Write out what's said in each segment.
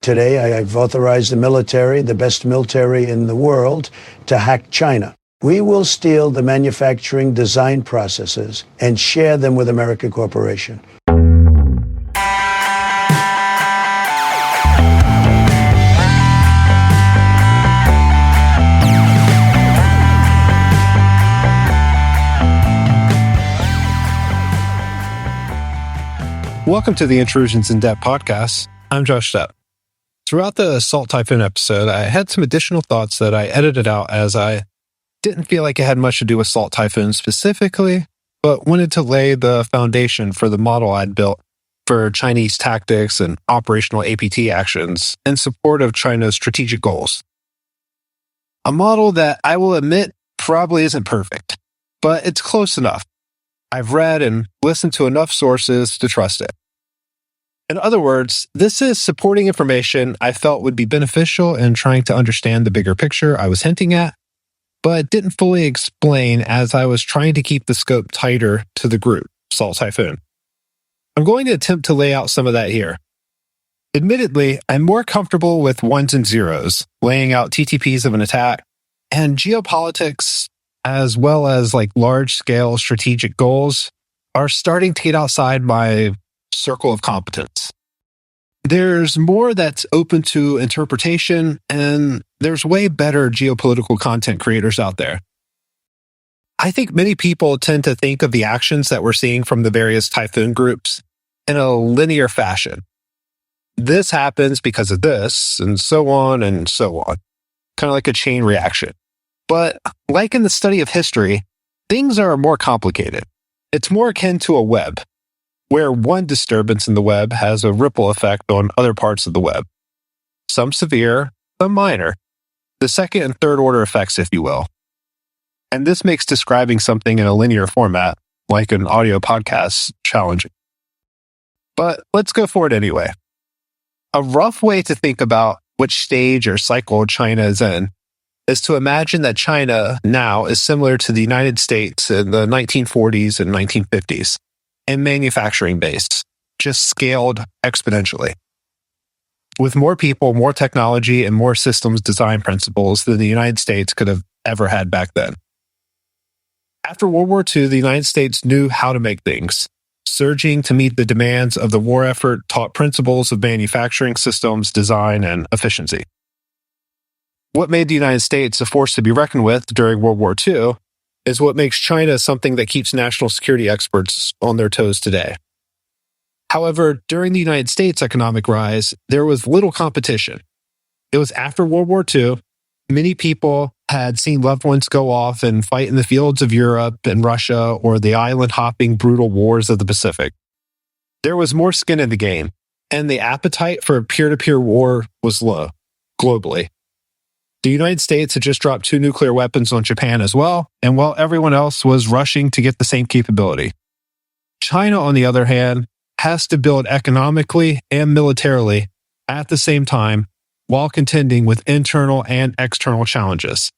Today, I've authorized the military, the best military in the world, to hack China. We will steal the manufacturing design processes and share them with American Corporation. Welcome to the Intrusions in Depth podcast. I'm Josh Stapp. Throughout the Salt Typhoon episode, I had some additional thoughts that I edited out as I didn't feel like it had much to do with Salt Typhoon specifically, but wanted to lay the foundation for the model I'd built for Chinese tactics and operational APT actions in support of China's strategic goals. A model that I will admit probably isn't perfect, but it's close enough. I've read and listened to enough sources to trust it. In other words, this is supporting information I felt would be beneficial in trying to understand the bigger picture I was hinting at, but didn't fully explain as I was trying to keep the scope tighter to the group, Salt Typhoon. I'm going to attempt to lay out some of that here. Admittedly, I'm more comfortable with ones and zeros, laying out TTPs of an attack, and geopolitics, as well as large-scale strategic goals, are starting to get outside my circle of competence. There's more that's open to interpretation, and there's way better geopolitical content creators out there. I think many people tend to think of the actions that we're seeing from the various typhoon groups in a linear fashion. This happens because of this, and so on and so on. Kind of like a chain reaction. But like in the study of history, things are more complicated. It's more akin to a web, where one disturbance in the web has a ripple effect on other parts of the web. Some severe, some minor. The second and third order effects, if you will. And this makes describing something in a linear format, like an audio podcast, challenging. But let's go for it anyway. A rough way to think about which stage or cycle China is in is to imagine that China now is similar to the United States in the 1940s and 1950s. And manufacturing based, just scaled exponentially. With more people, more technology, and more systems design principles than the United States could have ever had back then. After World War II, the United States knew how to make things. Surging to meet the demands of the war effort taught principles of manufacturing systems, design, and efficiency. What made the United States a force to be reckoned with during World War II is what makes China something that keeps national security experts on their toes today. However, during the United States' economic rise, there was little competition. It was after World War II. Many people had seen loved ones go off and fight in the fields of Europe and Russia or the island-hopping brutal wars of the Pacific. There was more skin in the game, and the appetite for peer-to-peer war was low, globally. The United States had just dropped 2 nuclear weapons on Japan as well, and while everyone else was rushing to get the same capability. China, on the other hand, has to build economically and militarily at the same time while contending with internal and external challenges.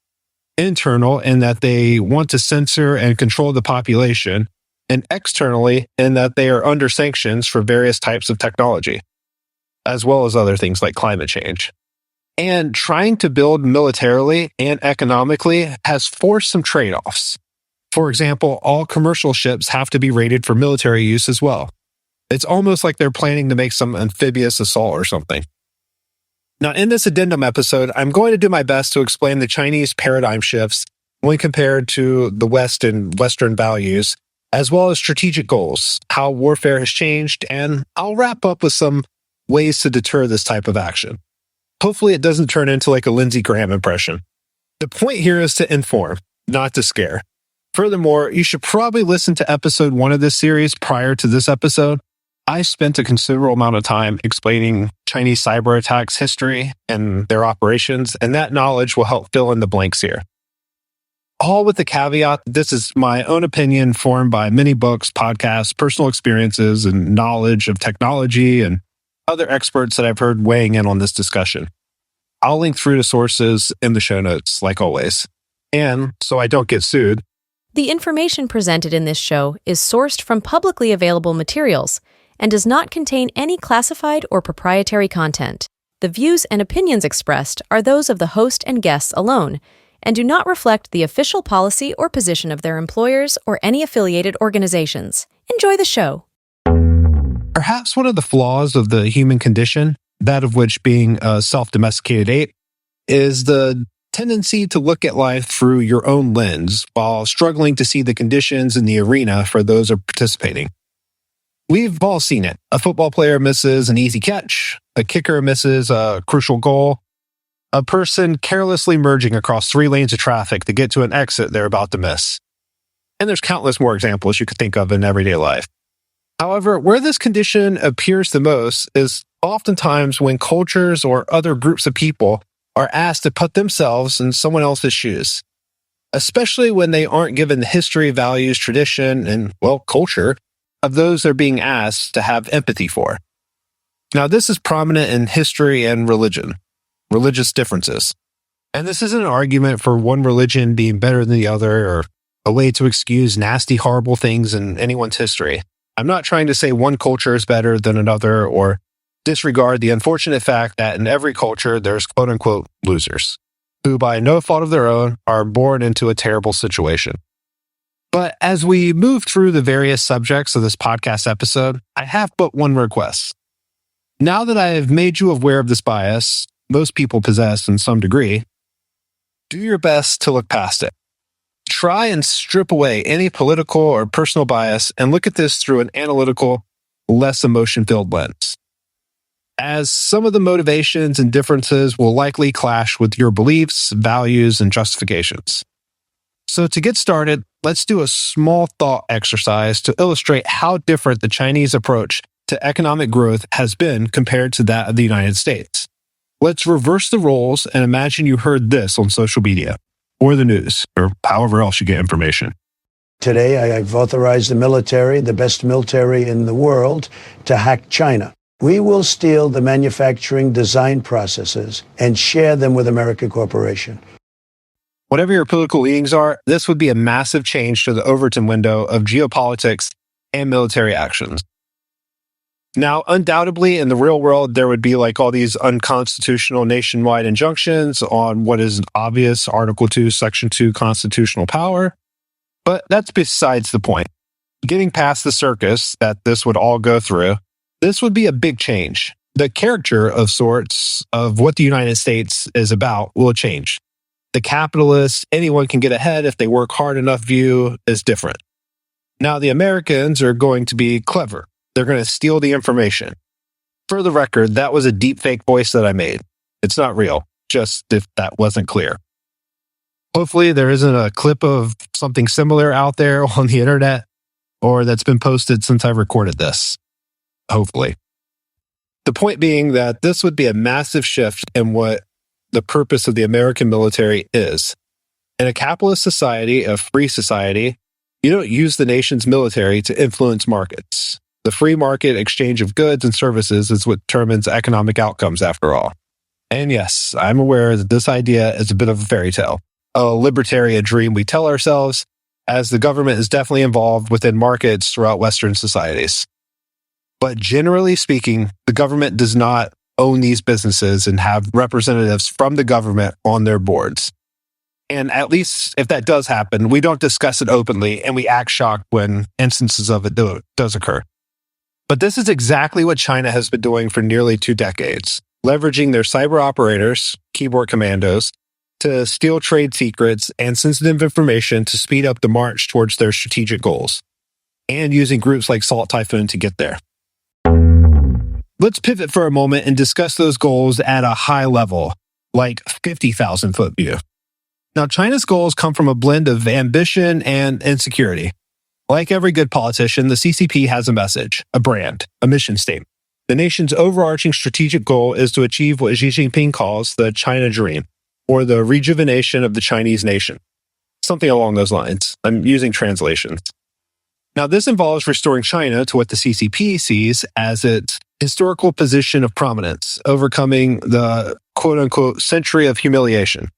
Internal in that they want to censor and control the population, and externally in that they are under sanctions for various types of technology, as well as other things like climate change. And trying to build militarily and economically has forced some trade-offs. For example, all commercial ships have to be rated for military use as well. It's almost like they're planning to make some amphibious assault or something. Now, in this addendum episode, I'm going to do my best to explain the Chinese paradigm shifts when compared to the West and Western values, as well as strategic goals, how warfare has changed, and I'll wrap up with some ways to deter this type of action. Hopefully it doesn't turn into like a Lindsey Graham impression. The point here is to inform, not to scare. Furthermore, you should probably listen to episode 1 of this series prior to this episode. I spent a considerable amount of time explaining Chinese cyber attacks history and their operations, and that knowledge will help fill in the blanks here. All with the caveat that this is my own opinion formed by many books, podcasts, personal experiences, and knowledge of technology and other experts that I've heard weighing in on this discussion. I'll link through to sources in the show notes, like always. And so I don't get sued. The information presented in this show is sourced from publicly available materials and does not contain any classified or proprietary content. The views and opinions expressed are those of the host and guests alone and do not reflect the official policy or position of their employers or any affiliated organizations. Enjoy the show. Perhaps one of the flaws of the human condition, that of which being a self-domesticated ape, is the tendency to look at life through your own lens while struggling to see the conditions in the arena for those who are participating. We've all seen it. A football player misses an easy catch, a kicker misses a crucial goal, a person carelessly merging across 3 lanes of traffic to get to an exit they're about to miss. And there's countless more examples you could think of in everyday life. However, where this condition appears the most is oftentimes when cultures or other groups of people are asked to put themselves in someone else's shoes, especially when they aren't given the history, values, tradition, and, culture of those they're being asked to have empathy for. Now, this is prominent in history and religion, religious differences. And this isn't an argument for one religion being better than the other or a way to excuse nasty, horrible things in anyone's history. I'm not trying to say one culture is better than another or disregard the unfortunate fact that in every culture there's quote-unquote losers who, by no fault of their own, are born into a terrible situation. But as we move through the various subjects of this podcast episode, I have but one request. Now that I have made you aware of this bias, most people possess in some degree, do your best to look past it. Try and strip away any political or personal bias and look at this through an analytical, less emotion-filled lens, as some of the motivations and differences will likely clash with your beliefs, values, and justifications. So to get started, let's do a small thought exercise to illustrate how different the Chinese approach to economic growth has been compared to that of the United States. Let's reverse the roles and imagine you heard this on social media, or the news, or however else you get information. Today, I've authorized the military, the best military in the world, to hack China. We will steal the manufacturing design processes and share them with American Corporation. Whatever your political leanings are, this would be a massive change to the Overton window of geopolitics and military actions. Now, undoubtedly, in the real world, there would be all these unconstitutional nationwide injunctions on what is an obvious Article 2, Section 2 constitutional power. But that's besides the point. Getting past the circus that this would all go through, this would be a big change. The character of sorts of what the United States is about will change. The capitalist, anyone can get ahead if they work hard enough view is different. Now, the Americans are going to be clever. They're going to steal the information. For the record, that was a deep fake voice that I made. It's not real, just if that wasn't clear. Hopefully, there isn't a clip of something similar out there on the internet or that's been posted since I recorded this. Hopefully. The point being that this would be a massive shift in what the purpose of the American military is. In a capitalist society, a free society, you don't use the nation's military to influence markets. The free market exchange of goods and services is what determines economic outcomes after all. And yes, I'm aware that this idea is a bit of a fairy tale, a libertarian dream we tell ourselves, as the government is definitely involved within markets throughout Western societies. But generally speaking, the government does not own these businesses and have representatives from the government on their boards. And at least if that does happen, we don't discuss it openly and we act shocked when instances of it does occur. But this is exactly what China has been doing for nearly 2 decades, leveraging their cyber operators, keyboard commandos, to steal trade secrets and sensitive information to speed up the march towards their strategic goals, and using groups like Salt Typhoon to get there. Let's pivot for a moment and discuss those goals at a high level, like 50,000 foot view. Now, China's goals come from a blend of ambition and insecurity. Like every good politician, the CCP has a message, a brand, a mission statement. The nation's overarching strategic goal is to achieve what Xi Jinping calls the China Dream, or the rejuvenation of the Chinese nation. Something along those lines. I'm using translations. Now, this involves restoring China to what the CCP sees as its historical position of prominence, overcoming the quote-unquote century of humiliation.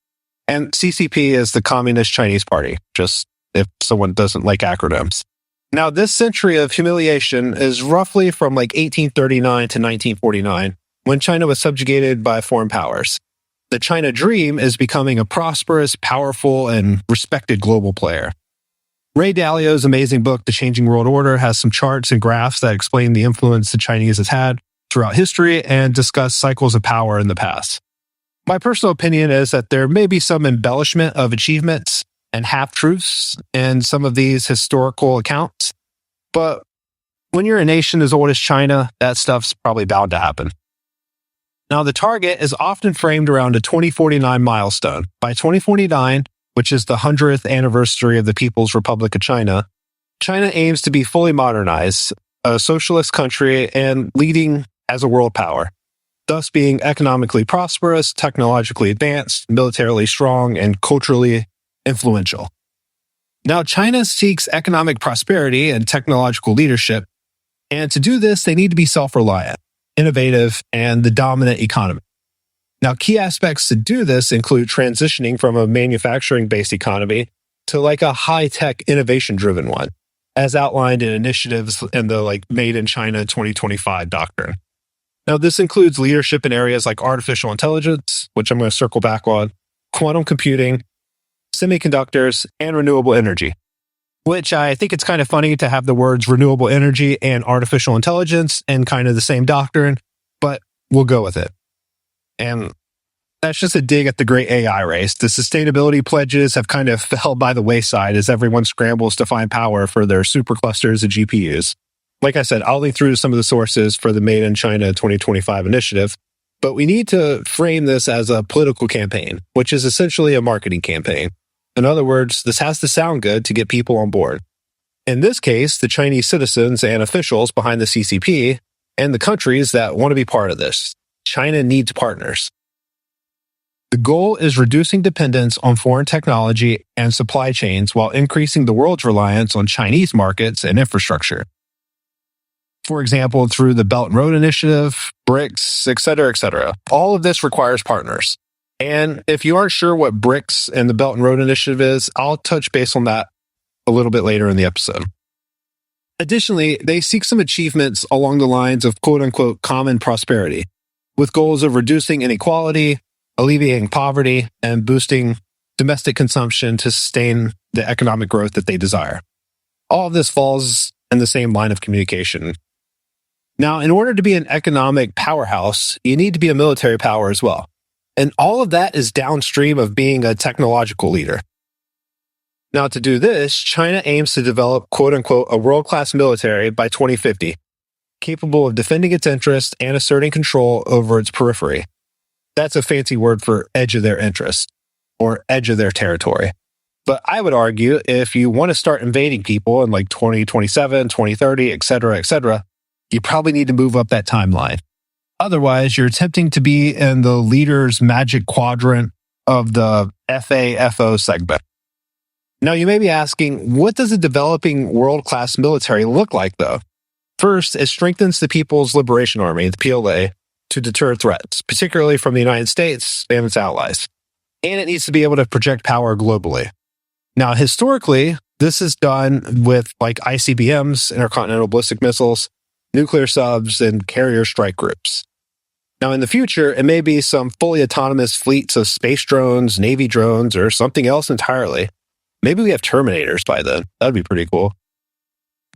And CCP is the Communist Chinese Party, just if someone doesn't like acronyms. Now, this century of humiliation is roughly from 1839 to 1949, when China was subjugated by foreign powers. The China dream is becoming a prosperous, powerful, and respected global player. Ray Dalio's amazing book, The Changing World Order, has some charts and graphs that explain the influence the Chinese has had throughout history and discuss cycles of power in the past. My personal opinion is that there may be some embellishment of achievements and half-truths in some of these historical accounts, but when you're a nation as old as China, that stuff's probably bound to happen. Now, the target is often framed around a 2049 milestone. By 2049, which is the 100th anniversary of the People's Republic of China, China aims to be fully modernized, a socialist country, and leading as a world power, thus being economically prosperous, technologically advanced, militarily strong, and culturally influential. Now, China seeks economic prosperity and technological leadership, and to do this, they need to be self-reliant, innovative, and the dominant economy. Now, key aspects to do this include transitioning from a manufacturing-based economy to like a high-tech, innovation-driven one, as outlined in initiatives in the Made in China 2025 doctrine. Now, this includes leadership in areas like artificial intelligence, which I'm going to circle back on, quantum computing, semiconductors, and renewable energy, which I think it's kind of funny to have the words renewable energy and artificial intelligence in kind of the same doctrine, but we'll go with it. And that's just a dig at the great AI race. The sustainability pledges have kind of fell by the wayside as everyone scrambles to find power for their superclusters and GPUs. Like I said, I'll link through some of the sources for the Made in China 2025 initiative, but we need to frame this as a political campaign, which is essentially a marketing campaign. In other words, this has to sound good to get people on board. In this case, the Chinese citizens and officials behind the CCP and the countries that want to be part of this. China needs partners. The goal is reducing dependence on foreign technology and supply chains while increasing the world's reliance on Chinese markets and infrastructure. For example, through the Belt and Road Initiative, BRICS, etc., etc. All of this requires partners. And if you aren't sure what BRICS and the Belt and Road Initiative is, I'll touch base on that a little bit later in the episode. Additionally, they seek some achievements along the lines of quote-unquote common prosperity, with goals of reducing inequality, alleviating poverty, and boosting domestic consumption to sustain the economic growth that they desire. All of this falls in the same line of communication. Now, in order to be an economic powerhouse, you need to be a military power as well. And all of that is downstream of being a technological leader. Now, to do this, China aims to develop, quote-unquote, a world-class military by 2050, capable of defending its interests and asserting control over its periphery. That's a fancy word for edge of their interest, or edge of their territory. But I would argue if you want to start invading people in 2027, 2030, etc., you probably need to move up that timeline. Otherwise, you're attempting to be in the leader's magic quadrant of the FAFO segment. Now, you may be asking, what does a developing world-class military look like, though? First, it strengthens the People's Liberation Army, the PLA, to deter threats, particularly from the United States and its allies. And it needs to be able to project power globally. Now, historically, this is done with ICBMs, intercontinental ballistic missiles, nuclear subs, and carrier strike groups. Now, in the future, it may be some fully autonomous fleets of space drones, Navy drones, or something else entirely. Maybe we have Terminators by then. That'd be pretty cool.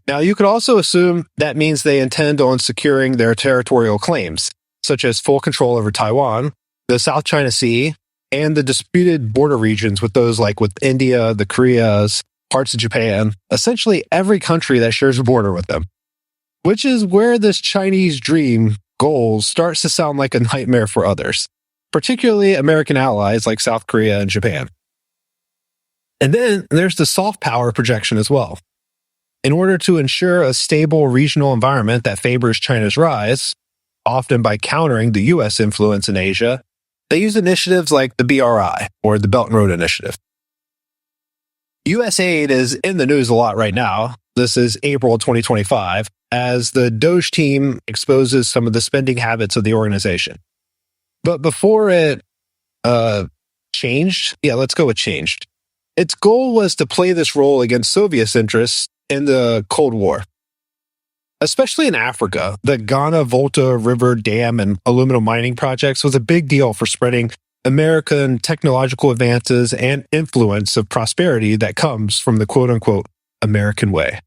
Now, you could also assume that means they intend on securing their territorial claims, such as full control over Taiwan, the South China Sea, and the disputed border regions with those with India, the Koreas, parts of Japan, essentially every country that shares a border with them. Which is where this Chinese dream goal starts to sound like a nightmare for others, particularly American allies like South Korea and Japan. And then there's the soft power projection as well. In order to ensure a stable regional environment that favors China's rise, often by countering the U.S. influence in Asia, they use initiatives like the BRI, or the Belt and Road Initiative. U.S. aid is in the news a lot right now. This is April 2025, as the Doge team exposes some of the spending habits of the organization. But before it changed, let's go with changed. Its goal was to play this role against Soviet interests in the Cold War. Especially in Africa, the Ghana Volta River Dam and aluminum mining projects was a big deal for spreading American technological advances and influence of prosperity that comes from the quote-unquote American way.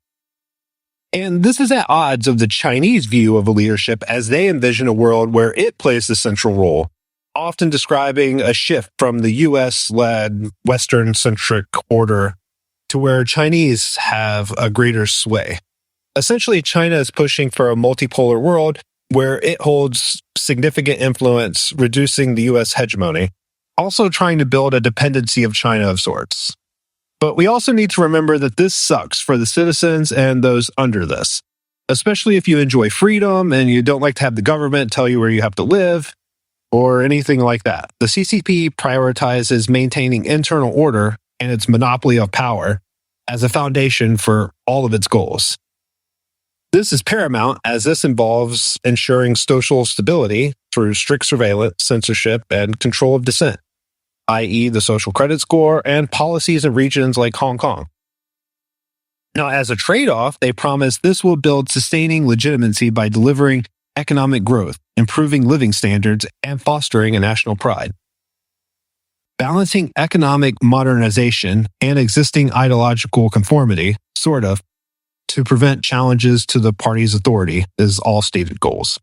And this is at odds of the Chinese view of a leadership as they envision a world where it plays the central role, often describing a shift from the US-led Western-centric order to where Chinese have a greater sway. Essentially, China is pushing for a multipolar world where it holds significant influence, reducing the US hegemony, also trying to build a dependency of China of sorts. But we also need to remember that this sucks for the citizens and those under this, especially if you enjoy freedom and you don't like to have the government tell you where you have to live or anything like that. The CCP prioritizes maintaining internal order and its monopoly of power as a foundation for all of its goals. This is paramount as this involves ensuring social stability through strict surveillance, censorship, and control of dissent, i.e. the social credit score and policies in regions like Hong Kong. Now, as a trade-off, they promise this will build sustaining legitimacy by delivering economic growth, improving living standards, and fostering a national pride. Balancing economic modernization and existing ideological conformity, sort of, to prevent challenges to the party's authority is all stated goals.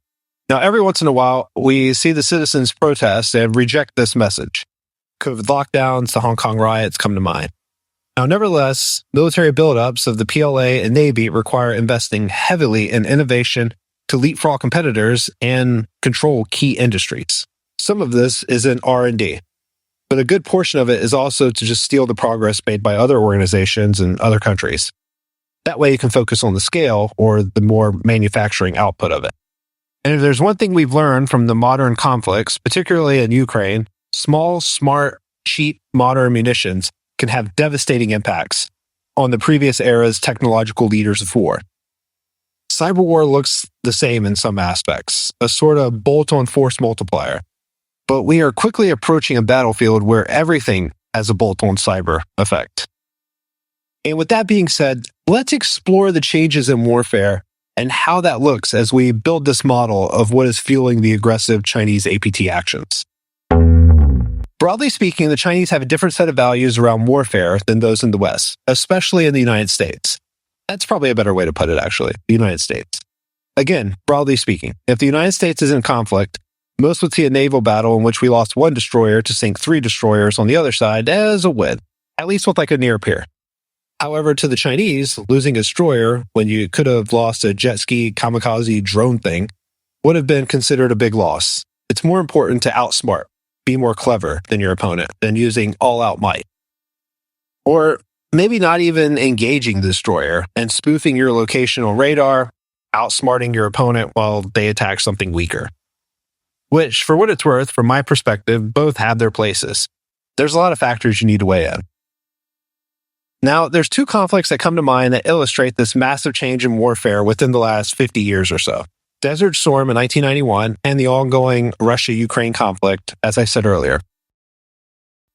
Now, every once in a while, we see the citizens protest and reject this message. COVID lockdowns, the Hong Kong riots come to mind. Now, nevertheless, military buildups of the PLA and Navy require investing heavily in innovation to leapfrog competitors and control key industries. Some of this is in R&D, but a good portion of it is also to just steal the progress made by other organizations and other countries. That way you can focus on the scale or the more manufacturing output of it. And if there's one thing we've learned from the modern conflicts, particularly in Ukraine, small, smart, cheap, modern munitions can have devastating impacts on the previous era's technological leaders of war. Cyber war looks the same in some aspects, a sort of bolt-on force multiplier. But we are quickly approaching a battlefield where everything has a bolt-on cyber effect. And with that being said, let's explore the changes in warfare and how that looks as we build this model of what is fueling the aggressive Chinese APT actions. Broadly speaking, the Chinese have a different set of values around warfare than those in the West, especially in the United States. That's probably a better way to put it, actually, the United States. Again, broadly speaking, if the United States is in conflict, most would see a naval battle in which we lost one destroyer to sink 3 destroyers on the other side as a win, at least with like a near peer. However, to the Chinese, losing a destroyer when you could have lost a jet ski kamikaze drone thing would have been considered a big loss. It's more important to outsmart, be more clever than your opponent, than using all-out might. Or maybe not even engaging the destroyer and spoofing your location on radar, outsmarting your opponent while they attack something weaker. Which, for what it's worth, from my perspective, both have their places. There's a lot of factors you need to weigh in. Now, there's 2 conflicts that come to mind that illustrate this massive change in warfare within the last 50 years or so. Desert Storm in 1991 and the ongoing Russia-Ukraine conflict, as I said earlier.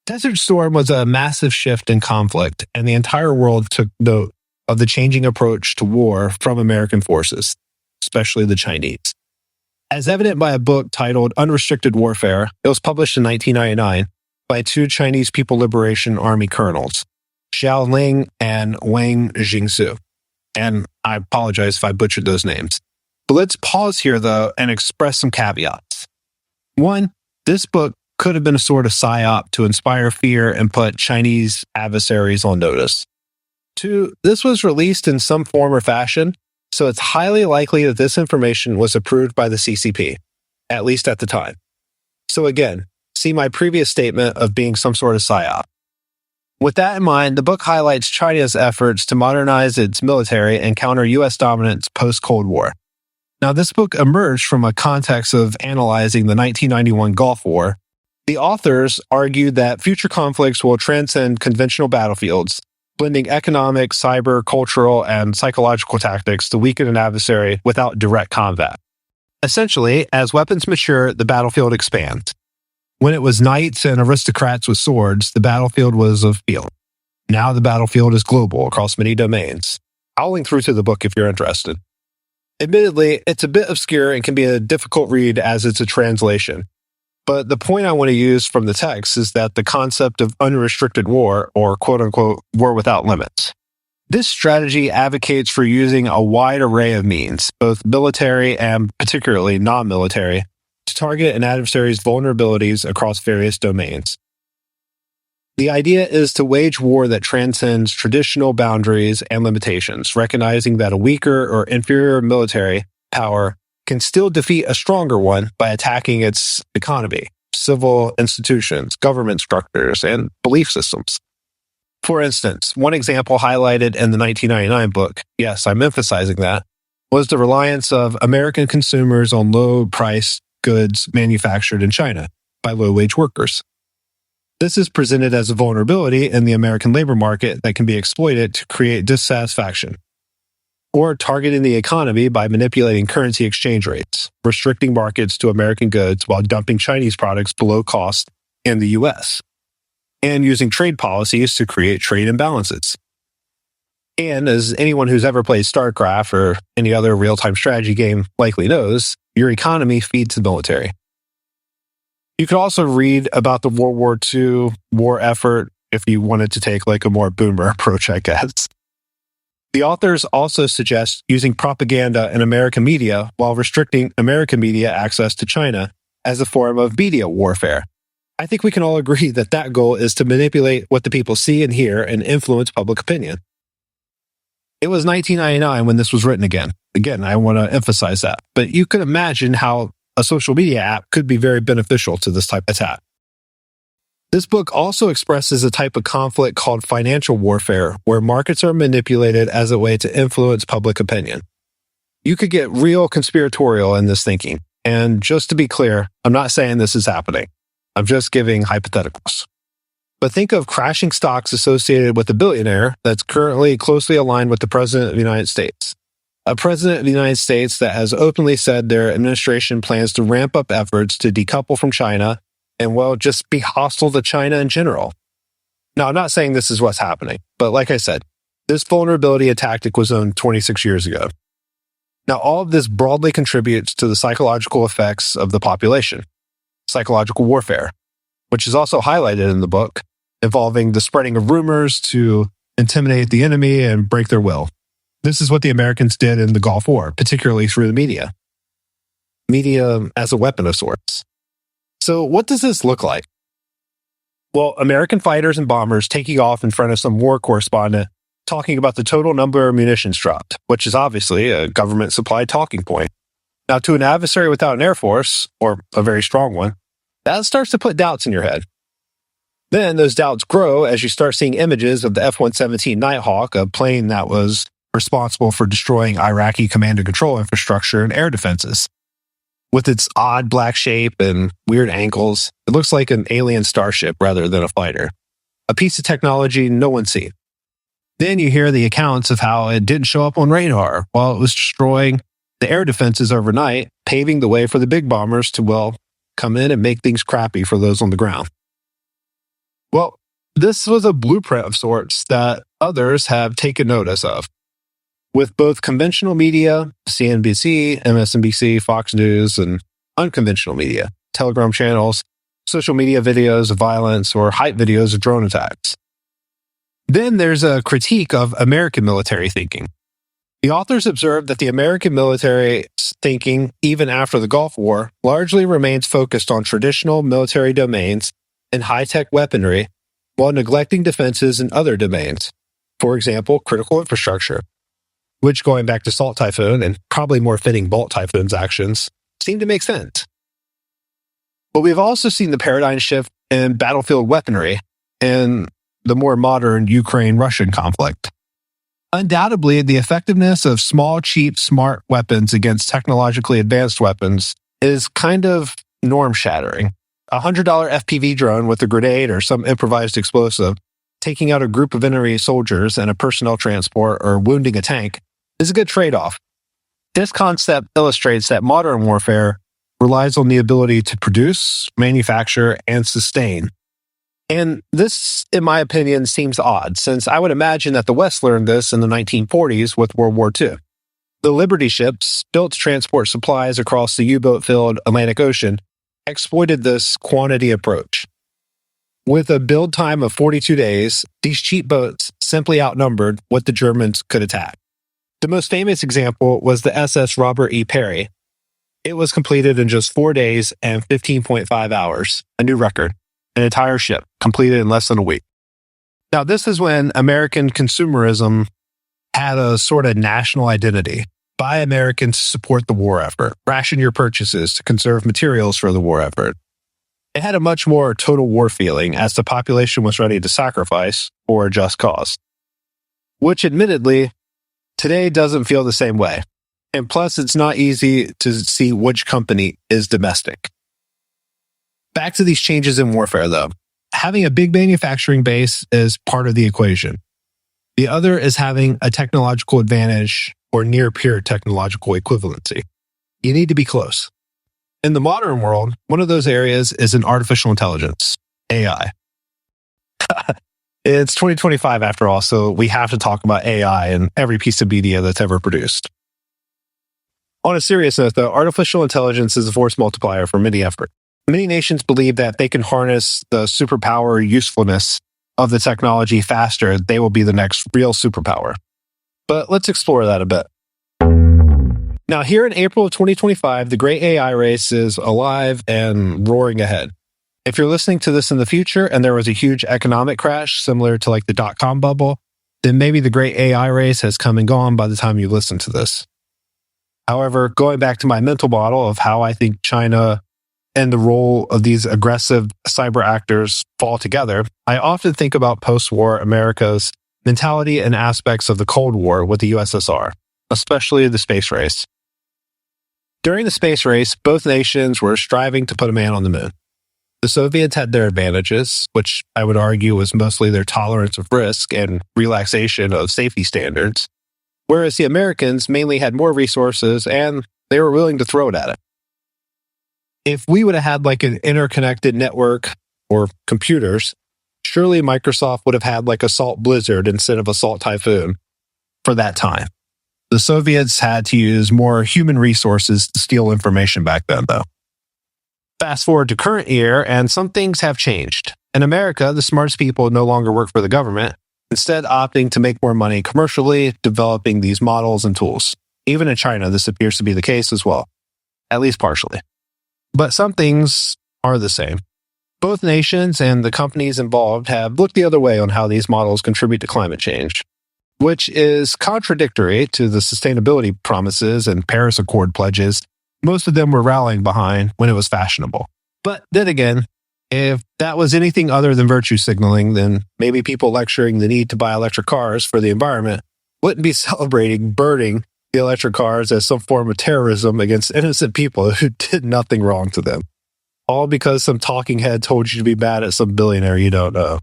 Desert Storm was a massive shift in conflict, and the entire world took note of the changing approach to war from American forces, especially the Chinese. As evident by a book titled Unrestricted Warfare, it was published in 1999 by 2 Chinese People Liberation Army colonels, Xiao Ling and Wang Jingsu. And I apologize if I butchered those names. But let's pause here, though, and express some caveats. 1, this book could have been a sort of psyop to inspire fear and put Chinese adversaries on notice. 2, this was released in some form or fashion, so it's highly likely that this information was approved by the CCP, at least at the time. So again, see my previous statement of being some sort of psyop. With that in mind, the book highlights China's efforts to modernize its military and counter U.S. dominance post-Cold War. Now, this book emerged from a context of analyzing the 1991 Gulf War. The authors argued that future conflicts will transcend conventional battlefields, blending economic, cyber, cultural, and psychological tactics to weaken an adversary without direct combat. Essentially, as weapons mature, the battlefield expands. When it was knights and aristocrats with swords, the battlefield was a field. Now the battlefield is global across many domains. I'll link through to the book if you're interested. Admittedly, it's a bit obscure and can be a difficult read as it's a translation. But the point I want to use from the text is that the concept of unrestricted war, or quote-unquote war without limits. This strategy advocates for using a wide array of means, both military and particularly non-military, to target an adversary's vulnerabilities across various domains. The idea is to wage war that transcends traditional boundaries and limitations, recognizing that a weaker or inferior military power can still defeat a stronger one by attacking its economy, civil institutions, government structures, and belief systems. For instance, one example highlighted in the 1999 book, yes, I'm emphasizing that, was the reliance of American consumers on low-priced goods manufactured in China by low-wage workers. This is presented as a vulnerability in the American labor market that can be exploited to create dissatisfaction, or targeting the economy by manipulating currency exchange rates, restricting markets to American goods while dumping Chinese products below cost in the US, and using trade policies to create trade imbalances. And as anyone who's ever played StarCraft or any other real-time strategy game likely knows, your economy feeds the military. You could also read about the World War II war effort if you wanted to take like a more boomer approach, I guess. The authors also suggest using propaganda in American media while restricting American media access to China as a form of media warfare. I think we can all agree that that goal is to manipulate what the people see and hear and influence public opinion. It was 1999 when this was written again. Again, I want to emphasize that. But you can imagine how a social media app could be very beneficial to this type of attack. This book also expresses a type of conflict called financial warfare, where markets are manipulated as a way to influence public opinion. You could get real conspiratorial in this thinking. And just to be clear, I'm not saying this is happening. I'm just giving hypotheticals. But think of crashing stocks associated with a billionaire that's currently closely aligned with the President of the United States. A President of the United States that has openly said their administration plans to ramp up efforts to decouple from China and, well, just be hostile to China in general. Now, I'm not saying this is what's happening, but like I said, this vulnerability tactic was owned 26 years ago. Now, all of this broadly contributes to the psychological effects of the population, psychological warfare, which is also highlighted in the book, involving the spreading of rumors to intimidate the enemy and break their will. This is what the Americans did in the Gulf War, particularly through the media. Media as a weapon of sorts. So what does this look like? Well, American fighters and bombers taking off in front of some war correspondent talking about the total number of munitions dropped, which is obviously a government-supplied talking point. Now, to an adversary without an air force, or a very strong one, that starts to put doubts in your head. Then those doubts grow as you start seeing images of the F-117 Nighthawk, a plane that was responsible for destroying Iraqi command and control infrastructure and air defenses. With its odd black shape and weird angles, it looks like an alien starship rather than a fighter. A piece of technology no one's seen. Then you hear the accounts of how it didn't show up on radar while it was destroying the air defenses overnight, paving the way for the big bombers to, well, come in and make things crappy for those on the ground. Well, this was a blueprint of sorts that others have taken notice of. With both conventional media, CNBC, MSNBC, Fox News, and unconventional media, Telegram channels, social media videos of violence, or hype videos of drone attacks. Then there's a critique of American military thinking. The authors observed that the American military thinking, even after the Gulf War, largely remains focused on traditional military domains and high-tech weaponry, while neglecting defenses in other domains. For example, critical infrastructure, which, going back to Salt Typhoon, and probably more fitting Bolt Typhoon's actions, seem to make sense. But we've also seen the paradigm shift in battlefield weaponry in the more modern Ukraine-Russian conflict. Undoubtedly, the effectiveness of small, cheap, smart weapons against technologically advanced weapons is kind of norm-shattering. A $100 FPV drone with a grenade or some improvised explosive taking out a group of enemy soldiers in a personnel transport or wounding a tank is a good trade-off. This concept illustrates that modern warfare relies on the ability to produce, manufacture, and sustain. And this, in my opinion, seems odd, since I would imagine that the West learned this in the 1940s with World War II. The Liberty ships, built to transport supplies across the U-boat-filled Atlantic Ocean, exploited this quantity approach. With a build time of 42 days, these cheap boats simply outnumbered what the Germans could attack. The most famous example was the SS Robert E. Peary. It was completed in just 4 days and 15.5 hours, a new record, an entire ship completed in less than a week. Now, this is when American consumerism had a sort of national identity. Buy American to support the war effort. Ration your purchases to conserve materials for the war effort. It had a much more total war feeling as the population was ready to sacrifice for a just cause. Which admittedly, today doesn't feel the same way. And plus, it's not easy to see which company is domestic. Back to these changes in warfare, though. Having a big manufacturing base is part of the equation. The other is having a technological advantage or near peer technological equivalency. You need to be close. In the modern world, one of those areas is in artificial intelligence, AI. It's 2025 after all, so we have to talk about AI in every piece of media that's ever produced. On a serious note, though, artificial intelligence is a force multiplier for many efforts. Many nations believe that they can harness the superpower usefulness of the technology faster. They will be the next real superpower. But let's explore that a bit. Now, here in April of 2025, the great AI race is alive and roaring ahead. If you're listening to this in the future and there was a huge economic crash similar to like the dot-com bubble, then maybe the great AI race has come and gone by the time you listen to this. However, going back to my mental model of how I think China and the role of these aggressive cyber actors fall together, I often think about post-war America's mentality and aspects of the Cold War with the USSR, especially the space race. During the space race, both nations were striving to put a man on the moon. The Soviets had their advantages, which I would argue was mostly their tolerance of risk and relaxation of safety standards, whereas the Americans mainly had more resources and they were willing to throw it at it. If we would have had like an interconnected network or computers, surely Microsoft would have had like a Salt Blizzard instead of a Salt Typhoon for that time. The Soviets had to use more human resources to steal information back then, though. Fast forward to current year, and some things have changed. In America, the smartest people no longer work for the government, instead opting to make more money commercially, developing these models and tools. Even in China, this appears to be the case as well, at least partially. But some things are the same. Both nations and the companies involved have looked the other way on how these models contribute to climate change, which is contradictory to the sustainability promises and Paris Accord pledges most of them were rallying behind when it was fashionable. But then again, if that was anything other than virtue signaling, then maybe people lecturing the need to buy electric cars for the environment wouldn't be celebrating burning the electric cars as some form of terrorism against innocent people who did nothing wrong to them. All because some talking head told you to be mad at some billionaire you don't know.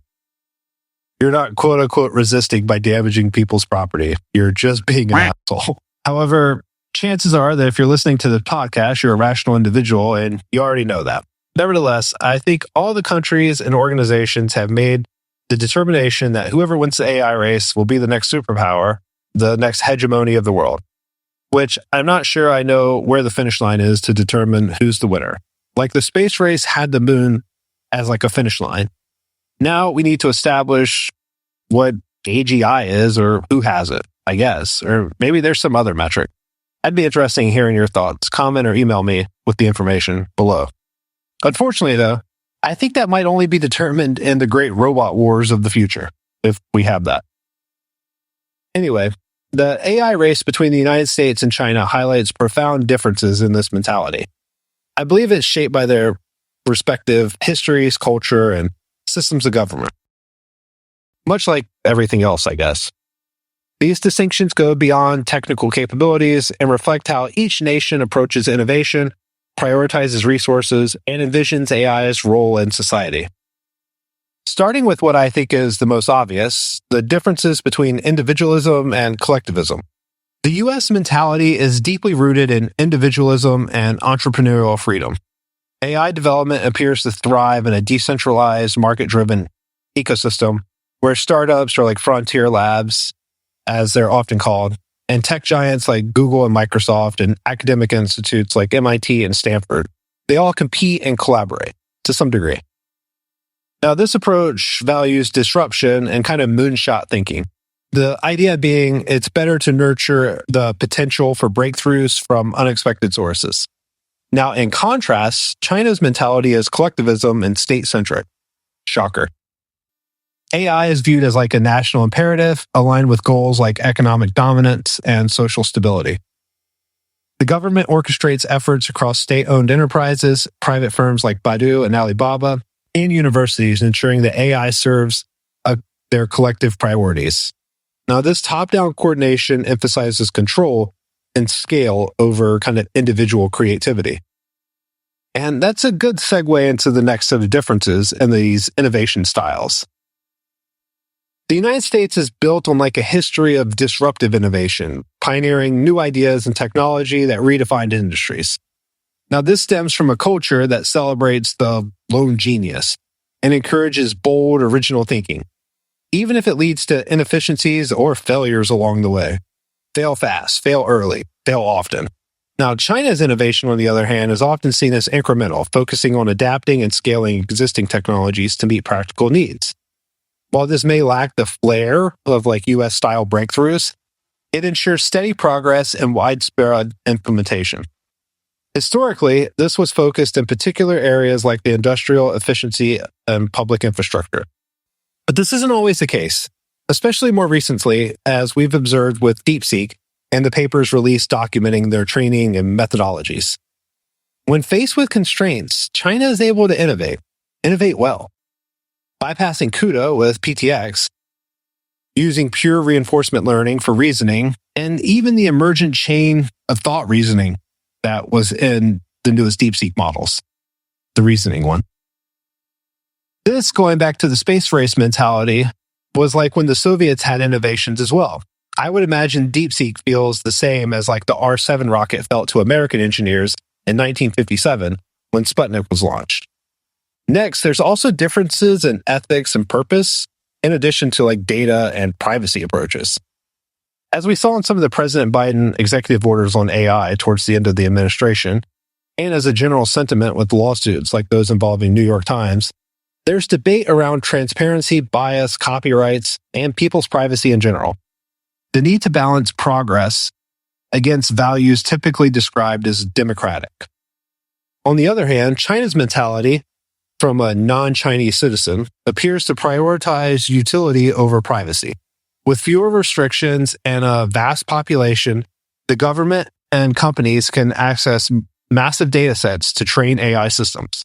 You're not quote-unquote resisting by damaging people's property. You're just being an asshole. However, chances are that if you're listening to the podcast, you're a rational individual and you already know that. Nevertheless, I think all the countries and organizations have made the determination that whoever wins the AI race will be the next superpower, the next hegemony of the world, which I'm not sure I know where the finish line is to determine who's the winner. Like the space race had the moon as like a finish line. Now we need to establish what AGI is or who has it, I guess, or maybe there's some other metric. I'd be interested in hearing your thoughts. Comment or email me with the information below. Unfortunately, though, I think that might only be determined in the great robot wars of the future, if we have that. Anyway, the AI race between the United States and China highlights profound differences in this mentality. I believe it's shaped by their respective histories, culture, and systems of government. Much like everything else, I guess. These distinctions go beyond technical capabilities and reflect how each nation approaches innovation, prioritizes resources, and envisions AI's role in society. Starting with what I think is the most obvious, the differences between individualism and collectivism. The U.S. mentality is deeply rooted in individualism and entrepreneurial freedom. AI development appears to thrive in a decentralized, market-driven ecosystem where startups are like frontier labs, as they're often called, and tech giants like Google and Microsoft and academic institutes like MIT and Stanford, they all compete and collaborate to some degree. Now, this approach values disruption and kind of moonshot thinking. The idea being it's better to nurture the potential for breakthroughs from unexpected sources. Now, in contrast, China's mentality is collectivism and state-centric. Shocker. AI is viewed as like a national imperative aligned with goals like economic dominance and social stability. The government orchestrates efforts across state-owned enterprises, private firms like Baidu and Alibaba, and universities, ensuring that AI serves their collective priorities. Now, this top-down coordination emphasizes control and scale over kind of individual creativity. And that's a good segue into the next set of differences in these innovation styles. The United States is built on like a history of disruptive innovation, pioneering new ideas and technology that redefined industries. Now, this stems from a culture that celebrates the lone genius and encourages bold, original thinking, even if it leads to inefficiencies or failures along the way. Fail fast, fail early, fail often. Now, China's innovation, on the other hand, is often seen as incremental, focusing on adapting and scaling existing technologies to meet practical needs. While this may lack the flair of like US-style breakthroughs, it ensures steady progress and widespread implementation. Historically, this was focused in particular areas like the industrial efficiency and public infrastructure. But this isn't always the case, especially more recently, as we've observed with DeepSeek and the papers released documenting their training and methodologies. When faced with constraints, China is able to innovate well, bypassing CUDA with PTX, using pure reinforcement learning for reasoning, and even the emergent chain of thought reasoning that was in the newest DeepSeek models, the reasoning one. This, going back to the space race mentality, was like when the Soviets had innovations as well. I would imagine DeepSeek feels the same as like the R-7 rocket felt to American engineers in 1957 when Sputnik was launched. Next, there's also differences in ethics and purpose, in addition to like data and privacy approaches. As we saw in some of the President Biden executive orders on AI towards the end of the administration, and as a general sentiment with lawsuits like those involving New York Times, there's debate around transparency, bias, copyrights, and people's privacy in general. The need to balance progress against values typically described as democratic. On the other hand, China's mentality from a non-Chinese citizen appears to prioritize utility over privacy. With fewer restrictions and a vast population, the government and companies can access massive data sets to train AI systems.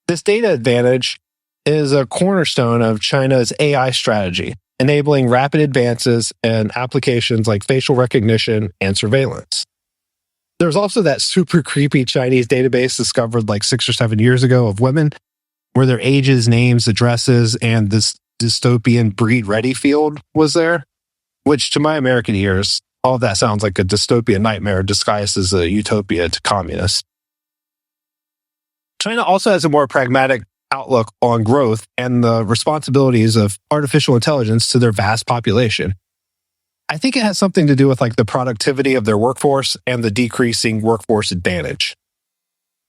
This data advantage is a cornerstone of China's AI strategy, enabling rapid advances in applications like facial recognition and surveillance. There's also that super creepy Chinese database discovered like 6 or 7 years ago of women, where their ages, names, addresses, and this dystopian breed ready field was there, which to my American ears, all of that sounds like a dystopian nightmare disguised as a utopia to communists. China also has a more pragmatic outlook on growth and the responsibilities of artificial intelligence to their vast population. I think it has something to do with like the productivity of their workforce and the decreasing workforce advantage.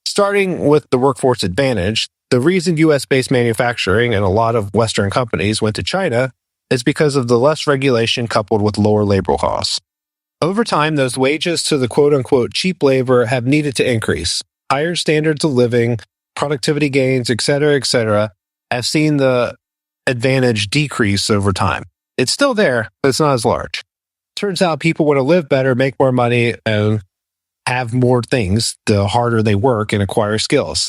Starting with the workforce advantage, the reason US-based manufacturing and a lot of Western companies went to China is because of the less regulation coupled with lower labor costs. Over time, those wages to the quote-unquote cheap labor have needed to increase. Higher standards of living, productivity gains, et cetera, have seen the advantage decrease over time. It's still there, but it's not as large. Turns out people want to live better, make more money, and have more things the harder they work and acquire skills.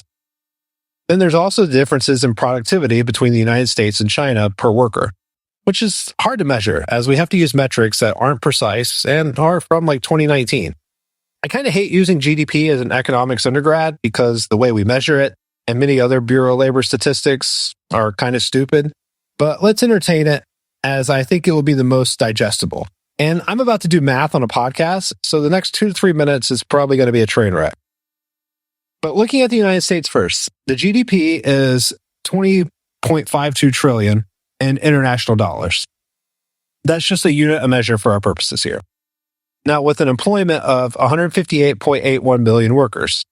Then there's also the differences in productivity between the United States and China per worker, which is hard to measure as we have to use metrics that aren't precise and are from like 2019. I kind of hate using GDP as an economics undergrad because the way we measure it and many other Bureau of Labor statistics are kind of stupid, but let's entertain it as I think it will be the most digestible. And I'm about to do math on a podcast, so the next 2 to 3 minutes is probably going to be a train wreck. But looking at the United States first, the GDP is $20.52 trillion in international dollars. That's just a unit of measure for our purposes here. Now, with an employment of 158.81 million workers,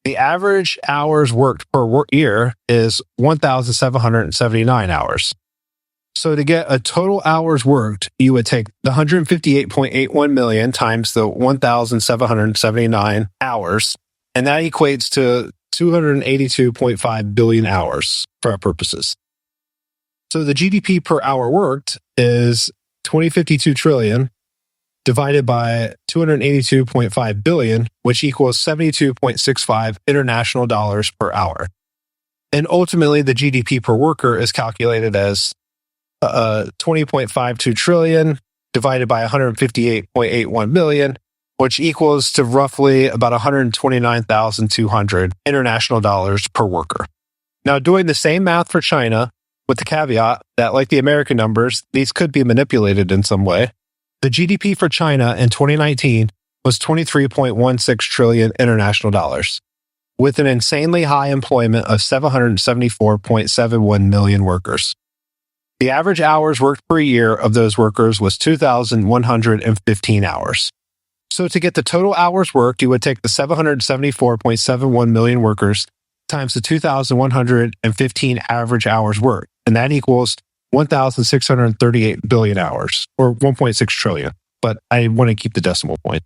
the average hours worked per year is 1,779 hours. So to get a total hours worked, you would take the 158.81 million times the 1,779 hours, and that equates to 282.5 billion hours for our purposes. So the GDP per hour worked is 2052 trillion divided by 282.5 billion, which equals 72.65 international dollars per hour. And ultimately, the GDP per worker is calculated as 20.52 trillion divided by 158.81 million, which equals to roughly about 129,200 international dollars per worker. Now, doing the same math for China, with the caveat that, like the American numbers, these could be manipulated in some way, the GDP for China in 2019 was 23.16 trillion international dollars, with an insanely high employment of 774.71 million workers. The average hours worked per year of those workers was 2,115 hours. So to get the total hours worked, you would take the 774.71 million workers times the 2,115 average hours worked, and that equals 1,638 billion hours, or 1.6 trillion, but I want to keep the decimal point.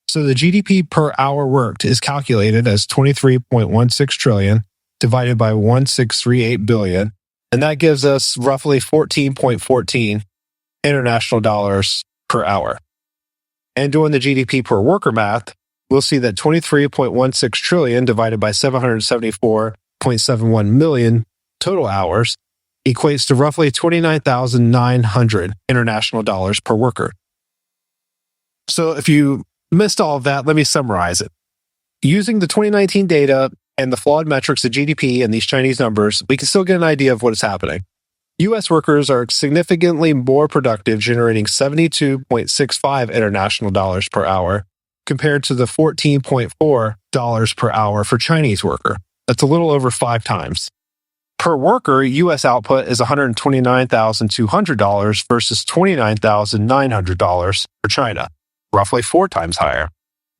So the GDP per hour worked is calculated as 23.16 trillion divided by 1,638 billion, and that gives us roughly 14.14 international dollars per hour. And doing the GDP per worker math, we'll see that 23.16 trillion divided by 774.71 million total hours equates to roughly 29,900 international dollars per worker. So if you missed all of that, let me summarize it. Using the 2019 data and the flawed metrics of GDP and these Chinese numbers, we can still get an idea of what is happening. U.S. workers are significantly more productive, generating 72.65 international dollars per hour compared to the $14.4 per hour for Chinese worker. That's a little over 5 times. Per worker, U.S. output is $129,200 versus $29,900 for China, roughly 4 times higher.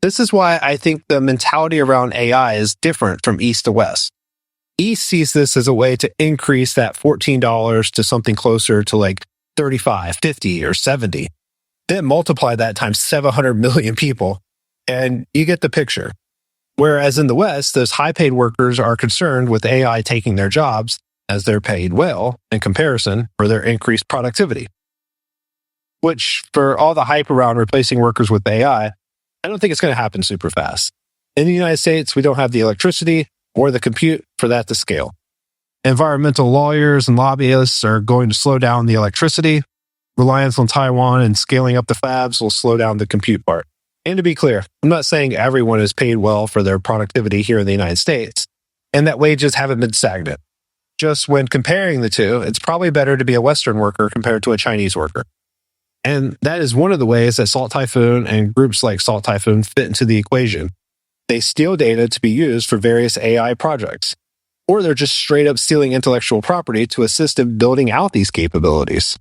This is why I think the mentality around AI is different from East to West. East sees this as a way to increase that $14 to something closer to like 35, 50, or 70. Then multiply that times 700 million people, and you get the picture. Whereas in the West, those high-paid workers are concerned with AI taking their jobs, as they're paid well in comparison for their increased productivity. Which, for all the hype around replacing workers with AI, I don't think it's going to happen super fast. In the United States, we don't have the electricity or the compute for that to scale. Environmental lawyers and lobbyists are going to slow down the electricity. Reliance on Taiwan and scaling up the fabs will slow down the compute part. And to be clear, I'm not saying everyone is paid well for their productivity here in the United States, and that wages haven't been stagnant. Just when comparing the two, it's probably better to be a Western worker compared to a Chinese worker. And that is one of the ways that Salt Typhoon and groups like Salt Typhoon fit into the equation. They steal data to be used for various AI projects, or they're just straight up stealing intellectual property to assist in building out these capabilities.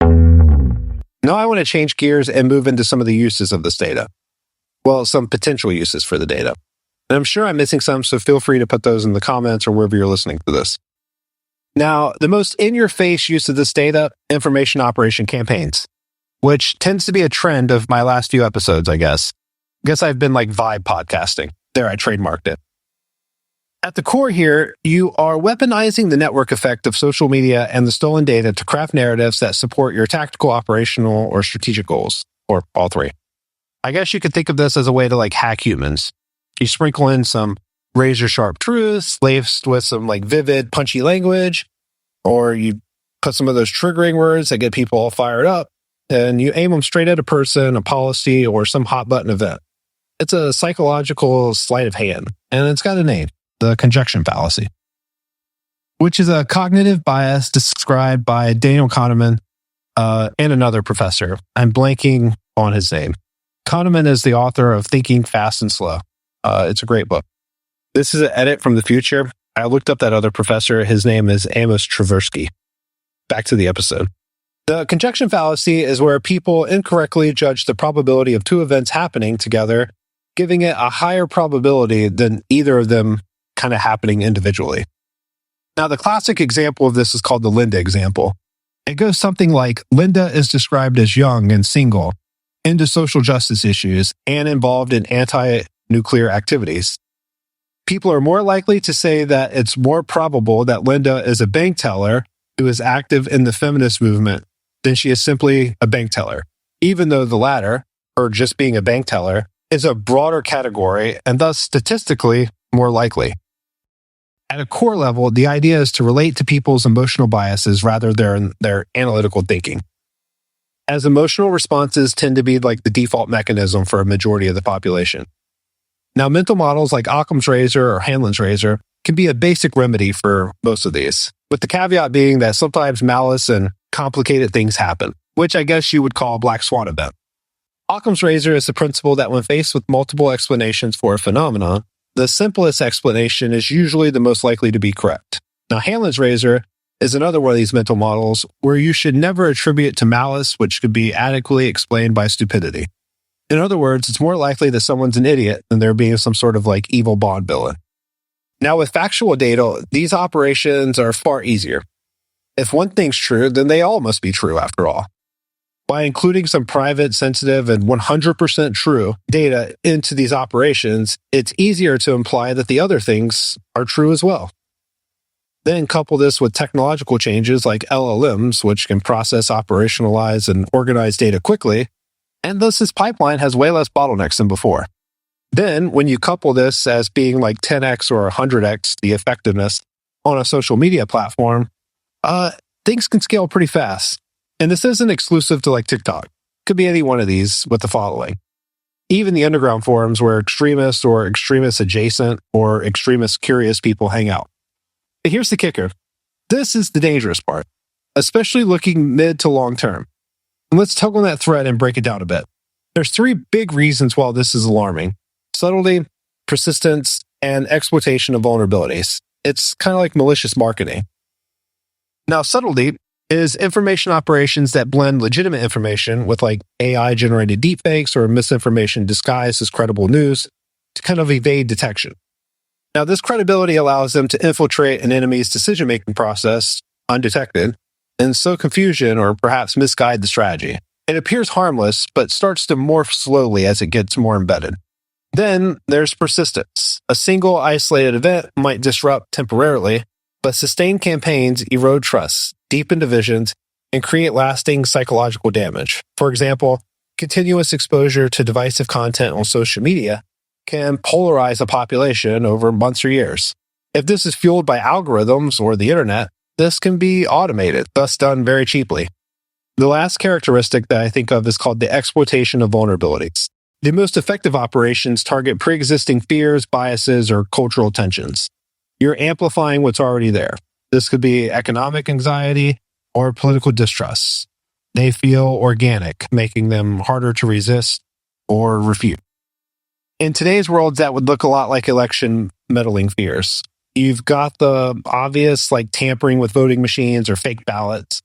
Now I want to change gears and move into some of the uses of this data. Well, some potential uses for the data. And I'm sure I'm missing some, so feel free to put those in the comments or wherever you're listening to this. Now, the most in-your-face use of this data, information operation campaigns, which tends to be a trend of my last few episodes, I guess. I guess I've been like vibe podcasting. There, I trademarked it. At the core here, you are weaponizing the network effect of social media and the stolen data to craft narratives that support your tactical, operational, or strategic goals, or all three. I guess you could think of this as a way to like hack humans. You sprinkle in some razor sharp truths laced with some like vivid, punchy language, or you put some of those triggering words that get people all fired up, and you aim them straight at a person, a policy, or some hot button event. It's a psychological sleight of hand, and it's got a name, the conjunction fallacy, which is a cognitive bias described by Daniel Kahneman and another professor. I'm blanking on his name. Kahneman is the author of Thinking Fast and Slow. It's a great book. This is an edit from the future. I looked up that other professor. His name is Amos Tversky. Back to the episode. The conjunction fallacy is where people incorrectly judge the probability of two events happening together, giving it a higher probability than either of them kind of happening individually. Now, the classic example of this is called the Linda example. It goes something like, Linda is described as young and single, into social justice issues, and involved in anti-nuclear activities. People are more likely to say that it's more probable that Linda is a bank teller who is active in the feminist movement than she is simply a bank teller, even though the latter, or just being a bank teller, is a broader category and thus statistically more likely. At a core level, the idea is to relate to people's emotional biases rather than their analytical thinking, as emotional responses tend to be like the default mechanism for a majority of the population. Now, mental models like Occam's razor or Hanlon's razor can be a basic remedy for most of these, with the caveat being that sometimes malice and complicated things happen, which I guess you would call a black swan event. Occam's razor is the principle that when faced with multiple explanations for a phenomenon, the simplest explanation is usually the most likely to be correct. Now, Hanlon's razor is another one of these mental models where you should never attribute to malice, which could be adequately explained by stupidity. In other words, it's more likely that someone's an idiot than there being some sort of like evil Bond villain. Now, with factual data, these operations are far easier. If one thing's true, then they all must be true after all. By including some private, sensitive, and 100% true data into these operations, it's easier to imply that the other things are true as well. Then couple this with technological changes like LLMs, which can process, operationalize, and organize data quickly, and thus this pipeline has way less bottlenecks than before. Then, when you couple this as being like 10x or 100x the effectiveness on a social media platform, things can scale pretty fast. And this isn't exclusive to like TikTok. Could be any one of these with the following. Even the underground forums where extremists or extremist adjacent or extremist curious people hang out. But here's the kicker. This is the dangerous part, especially looking mid to long term. And let's tug on that thread and break it down a bit. There's three big reasons why this is alarming: subtlety, persistence, and exploitation of vulnerabilities. It's kind of like malicious marketing. Now, subtlety is information operations that blend legitimate information with like AI-generated deepfakes or misinformation disguised as credible news to kind of evade detection. Now, this credibility allows them to infiltrate an enemy's decision-making process undetected and sow confusion or perhaps misguide the strategy. It appears harmless, but starts to morph slowly as it gets more embedded. Then there's persistence. A single isolated event might disrupt temporarily, but sustained campaigns erode trust, deepen divisions, and create lasting psychological damage. For example, continuous exposure to divisive content on social media can polarize a population over months or years. If this is fueled by algorithms or the internet, this can be automated, thus done very cheaply. The last characteristic that I think of is called the exploitation of vulnerabilities. The most effective operations target pre-existing fears, biases, or cultural tensions. You're amplifying what's already there. This could be economic anxiety or political distrust. They feel organic, making them harder to resist or refute. In today's world, that would look a lot like election meddling fears. You've got the obvious like tampering with voting machines or fake ballots,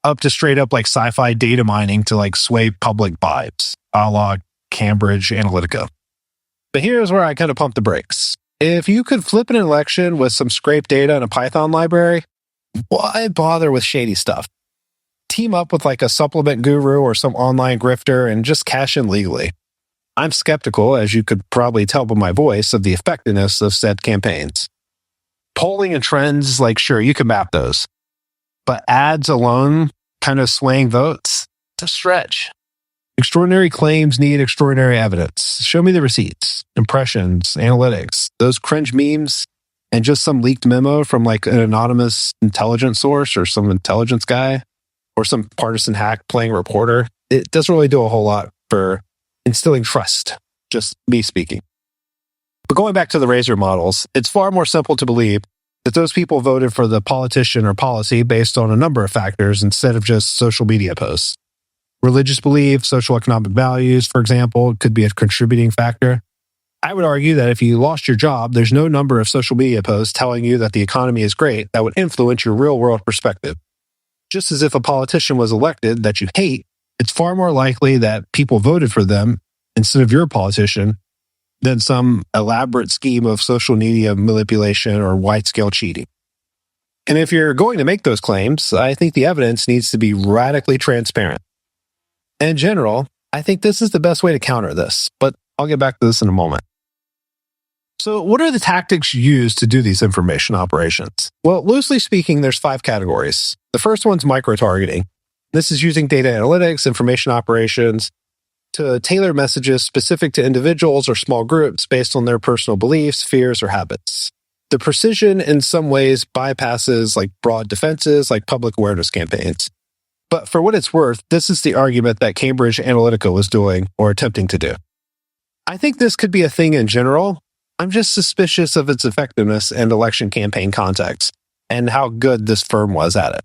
up to straight up like sci-fi data mining to like sway public vibes, a la Cambridge Analytica. But here's where I kind of pump the brakes. If you could flip an election with some scraped data in a Python library, why bother with shady stuff? Team up with like a supplement guru or some online grifter and just cash in legally. I'm skeptical, as you could probably tell by my voice, of the effectiveness of said campaigns. Polling and trends, like sure, you can map those. But ads alone kind of swaying votes, it's a stretch. Extraordinary claims need extraordinary evidence. Show me the receipts, impressions, analytics, those cringe memes, and just some leaked memo from like an anonymous intelligence source or some intelligence guy or some partisan hack playing reporter. It doesn't really do a whole lot for instilling trust, just me speaking. But going back to the razor models, it's far more simple to believe that those people voted for the politician or policy based on a number of factors instead of just social media posts. Religious belief, social economic values, for example, could be a contributing factor. I would argue that if you lost your job, there's no number of social media posts telling you that the economy is great that would influence your real-world perspective. Just as if a politician was elected that you hate, it's far more likely that people voted for them instead of your politician than some elaborate scheme of social media manipulation or wide-scale cheating. And if you're going to make those claims, I think the evidence needs to be radically transparent. In general, I think this is the best way to counter this, but I'll get back to this in a moment. So what are the tactics used to do these information operations? Well, loosely speaking, there's 5 categories. The first one's micro-targeting. This is using data analytics, information operations, to tailor messages specific to individuals or small groups based on their personal beliefs, fears, or habits. The precision in some ways bypasses like broad defenses like public awareness campaigns. But for what it's worth, this is the argument that Cambridge Analytica was doing or attempting to do. I think this could be a thing in general. I'm just suspicious of its effectiveness in election campaign context and how good this firm was at it.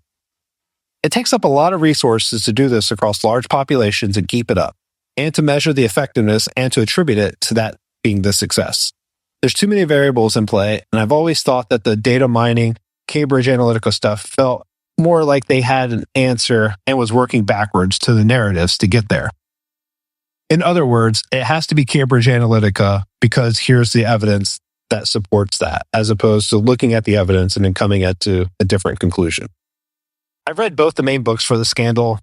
It takes up a lot of resources to do this across large populations and keep it up, and to measure the effectiveness and to attribute it to that being the success. There's too many variables in play, and I've always thought that the data mining, Cambridge Analytica stuff felt more like they had an answer and was working backwards to the narratives to get there. In other words, it has to be Cambridge Analytica because here's the evidence that supports that, as opposed to looking at the evidence and then coming to a different conclusion. I've read both the main books for the scandal,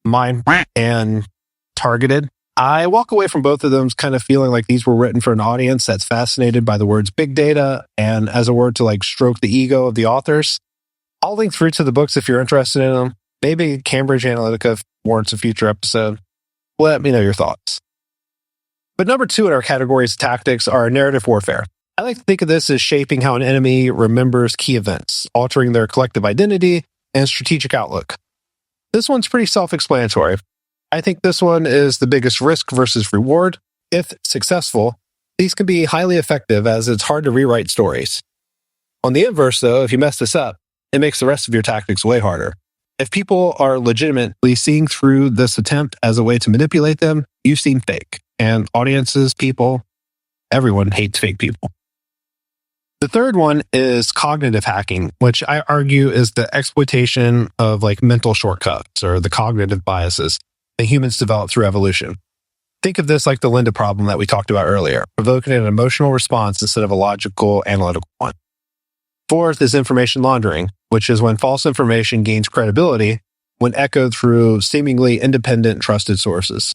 Mindf and Targeted. I walk away from both of them kind of feeling like these were written for an audience that's fascinated by the words big data and as a word to like stroke the ego of the authors. I'll link through to the books if you're interested in them. Maybe Cambridge Analytica warrants a future episode. Let me know your thoughts. But number 2 in our categories of tactics are narrative warfare. I like to think of this as shaping how an enemy remembers key events, altering their collective identity and strategic outlook. This one's pretty self-explanatory. I think this one is the biggest risk versus reward. If successful, these can be highly effective as it's hard to rewrite stories. On the inverse, though, if you mess this up, it makes the rest of your tactics way harder. If people are legitimately seeing through this attempt as a way to manipulate them, you seem fake. And audiences, people, everyone hates fake people. The third one is cognitive hacking, which I argue is the exploitation of like mental shortcuts or the cognitive biases that humans develop through evolution. Think of this like the Linda problem that we talked about earlier, provoking an emotional response instead of a logical, analytical one. Fourth is information laundering, which is when false information gains credibility when echoed through seemingly independent, trusted sources.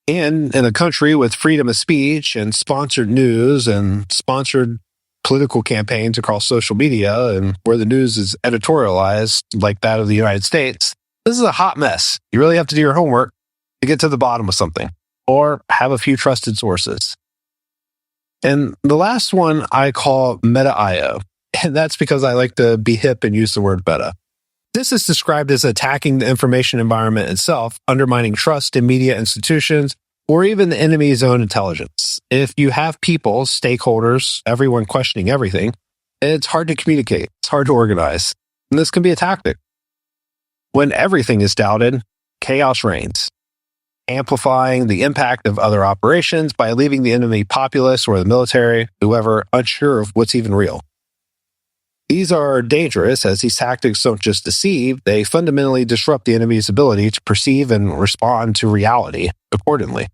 And in a country with freedom of speech and sponsored news and sponsored political campaigns across social media and where the news is editorialized like that of the United States, this is a hot mess. You really have to do your homework to get to the bottom of something or have a few trusted sources. And the last one I call meta-IO. And that's because I like to be hip and use the word meta. This is described as attacking the information environment itself, undermining trust in media institutions, or even the enemy's own intelligence. If you have people, stakeholders, everyone questioning everything, it's hard to communicate. It's hard to organize. And this can be a tactic. When everything is doubted, chaos reigns, amplifying the impact of other operations by leaving the enemy populace or the military, whoever, unsure of what's even real. These are dangerous as these tactics don't just deceive, they fundamentally disrupt the enemy's ability to perceive and respond to reality accordingly.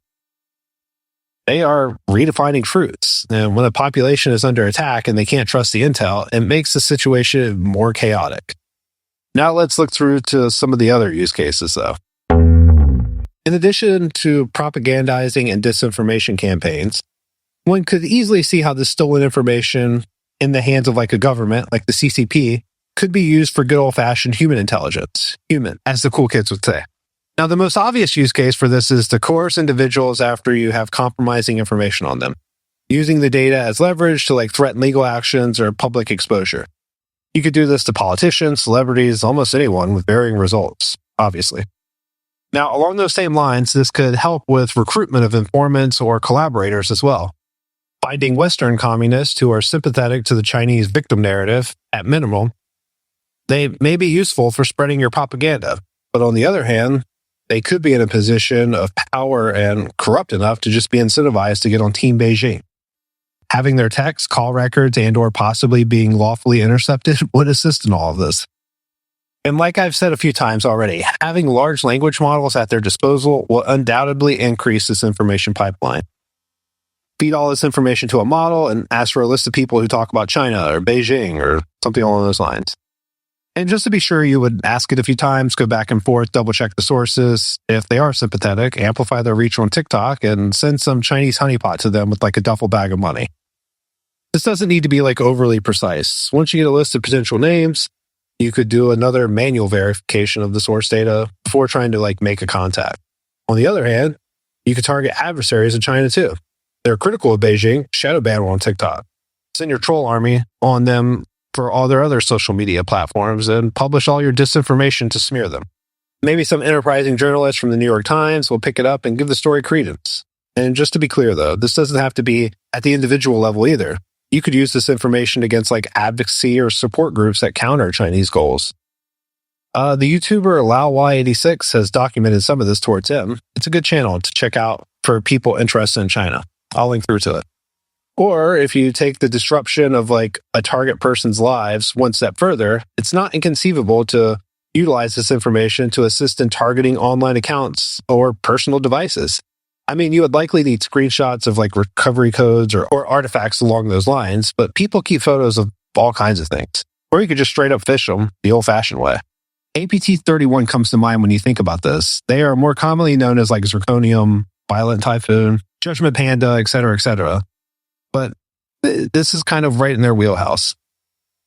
They are redefining truths. And when the population is under attack and they can't trust the intel, it makes the situation more chaotic. Now let's look through to some of the other use cases, though. In addition to propagandizing and disinformation campaigns, one could easily see how this stolen information in the hands of like a government, like the CCP, could be used for good old-fashioned human intelligence. Human, as the cool kids would say. Now, the most obvious use case for this is to coerce individuals after you have compromising information on them, using the data as leverage to like threaten legal actions or public exposure. You could do this to politicians, celebrities, almost anyone with varying results, obviously. Now, along those same lines, this could help with recruitment of informants or collaborators as well. Finding Western communists who are sympathetic to the Chinese victim narrative, at minimum, they may be useful for spreading your propaganda. But on the other hand, they could be in a position of power and corrupt enough to just be incentivized to get on Team Beijing. Having their texts, call records, and or possibly being lawfully intercepted would assist in all of this. And like I've said a few times already, having large language models at their disposal will undoubtedly increase this information pipeline. Feed all this information to a model and ask for a list of people who talk about China or Beijing or something along those lines. And just to be sure, you would ask it a few times, go back and forth, double check the sources. If they are sympathetic, amplify their reach on TikTok and send some Chinese honeypot to them with like a duffel bag of money. This doesn't need to be like overly precise. Once you get a list of potential names, you could do another manual verification of the source data before trying to like make a contact. On the other hand, you could target adversaries in China too. They're critical of Beijing, shadow ban on TikTok. Send your troll army on them for all their other social media platforms and publish all your disinformation to smear them. Maybe some enterprising journalist from the New York Times will pick it up and give the story credence. And just to be clear though, this doesn't have to be at the individual level either. You could use this information against like advocacy or support groups that counter Chinese goals. The YouTuber LaoY86 has documented some of this towards him. It's a good channel to check out for people interested in China. I'll link through to it. Or if you take the disruption of like a target person's lives one step further, it's not inconceivable to utilize this information to assist in targeting online accounts or personal devices. I mean, you would likely need screenshots of like recovery codes or artifacts along those lines, but people keep photos of all kinds of things. Or you could just straight up fish them the old-fashioned way. APT-31 comes to mind when you think about this. They are more commonly known as like Zirconium, Violent Typhoon, Judgment Panda, etc., etc. But this is kind of right in their wheelhouse.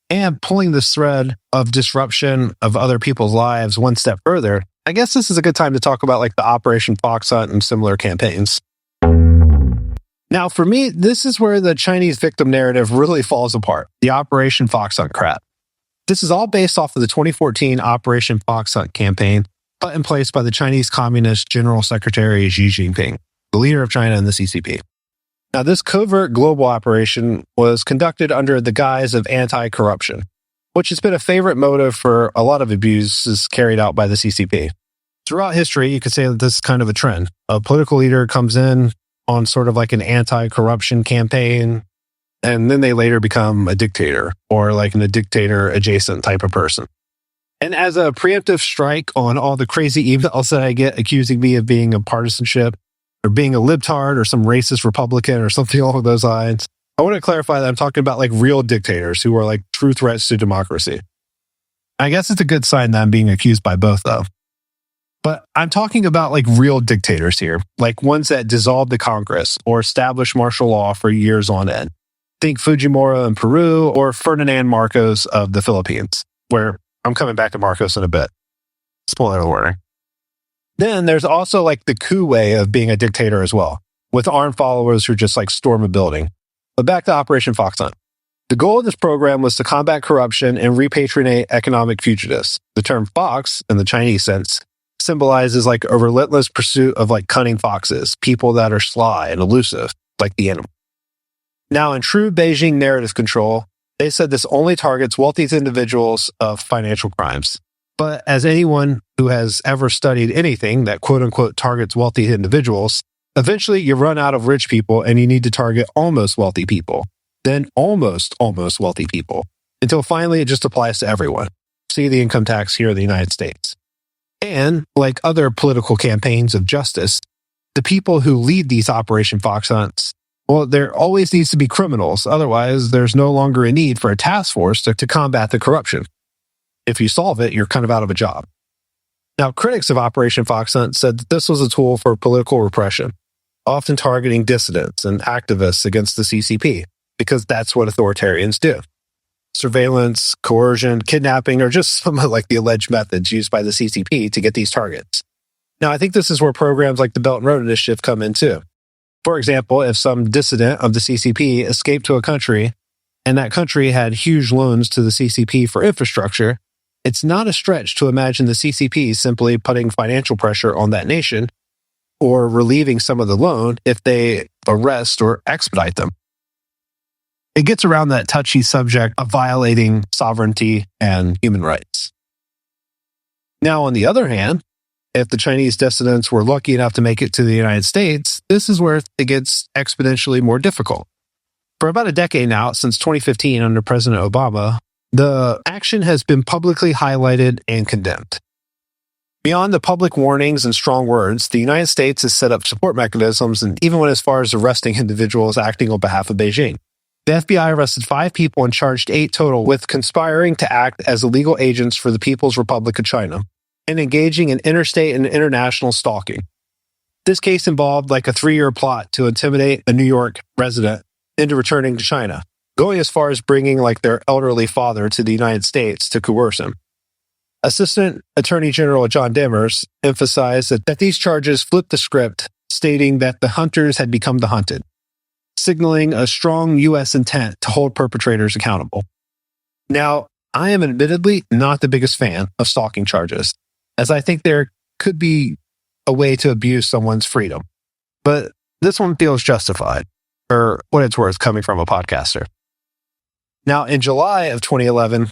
And pulling this thread of disruption of other people's lives one step further, I guess this is a good time to talk about like the Operation Fox Hunt and similar campaigns. Now, for me, this is where the Chinese victim narrative really falls apart, the Operation Fox Hunt crap. This is all based off of the 2014 Operation Fox Hunt campaign put in place by the Chinese Communist General Secretary Xi Jinping, the leader of China and the CCP. Now, this covert global operation was conducted under the guise of anti-corruption, which has been a favorite motive for a lot of abuses carried out by the CCP. Throughout history, you could say that this is kind of a trend. A political leader comes in on sort of like an anti-corruption campaign, and then they later become a dictator or like a dictator-adjacent type of person. And as a preemptive strike on all the crazy emails that I get accusing me of being a partisanship or being a libtard or some racist Republican or something along those lines, I want to clarify that I'm talking about like real dictators who are like true threats to democracy. I guess it's a good sign that I'm being accused by both though. But I'm talking about like real dictators here, like ones that dissolved the Congress or established martial law for years on end. Think Fujimori in Peru or Ferdinand Marcos of the Philippines, where I'm coming back to Marcos in a bit. Spoiler warning. Then there's also like the coup way of being a dictator as well, with armed followers who just like storm a building. But back to Operation Fox Hunt. The goal of this program was to combat corruption and repatriate economic fugitives. The term fox, in the Chinese sense, symbolizes like a relentless pursuit of like cunning foxes, people that are sly and elusive, like the animal. Now, in true Beijing narrative control, they said this only targets wealthy individuals of financial crimes. But as anyone who has ever studied anything that quote-unquote targets wealthy individuals, eventually you run out of rich people and you need to target almost wealthy people, then almost wealthy people, until finally it just applies to everyone. See the income tax here in the United States. And like other political campaigns of justice, the people who lead these Operation Fox Hunts, well, there always needs to be criminals. Otherwise, there's no longer a need for a task force to combat the corruption. If you solve it, you're kind of out of a job. Now, critics of Operation Fox Hunt said that this was a tool for political repression, often targeting dissidents and activists against the CCP, because that's what authoritarians do. Surveillance, coercion, kidnapping are just some of like the alleged methods used by the CCP to get these targets. Now, I think this is where programs like the Belt and Road Initiative come in too. For example, if some dissident of the CCP escaped to a country and that country had huge loans to the CCP for infrastructure, it's not a stretch to imagine the CCP simply putting financial pressure on that nation or relieving some of the loan if they arrest or expedite them. It gets around that touchy subject of violating sovereignty and human rights. Now, on the other hand, if the Chinese dissidents were lucky enough to make it to the United States, this is where it gets exponentially more difficult. For about a decade now, since 2015 under President Obama, The action has been publicly highlighted and condemned. Beyond the public warnings and strong words, the United States has set up support mechanisms and even went as far as arresting individuals acting on behalf of Beijing. The FBI arrested 5 people and charged 8 total with conspiring to act as illegal agents for the People's Republic of China and engaging in interstate and international stalking. This case involved like a 3-year plot to intimidate a New York resident into returning to China, going as far as bringing like their elderly father to the United States to coerce him. Assistant Attorney General John Demers emphasized that these charges flipped the script, stating that the hunters had become the hunted, signaling a strong U.S. intent to hold perpetrators accountable. Now, I am admittedly not the biggest fan of stalking charges, as I think there could be a way to abuse someone's freedom. But this one feels justified, or what it's worth coming from a podcaster. Now, in July of 2011,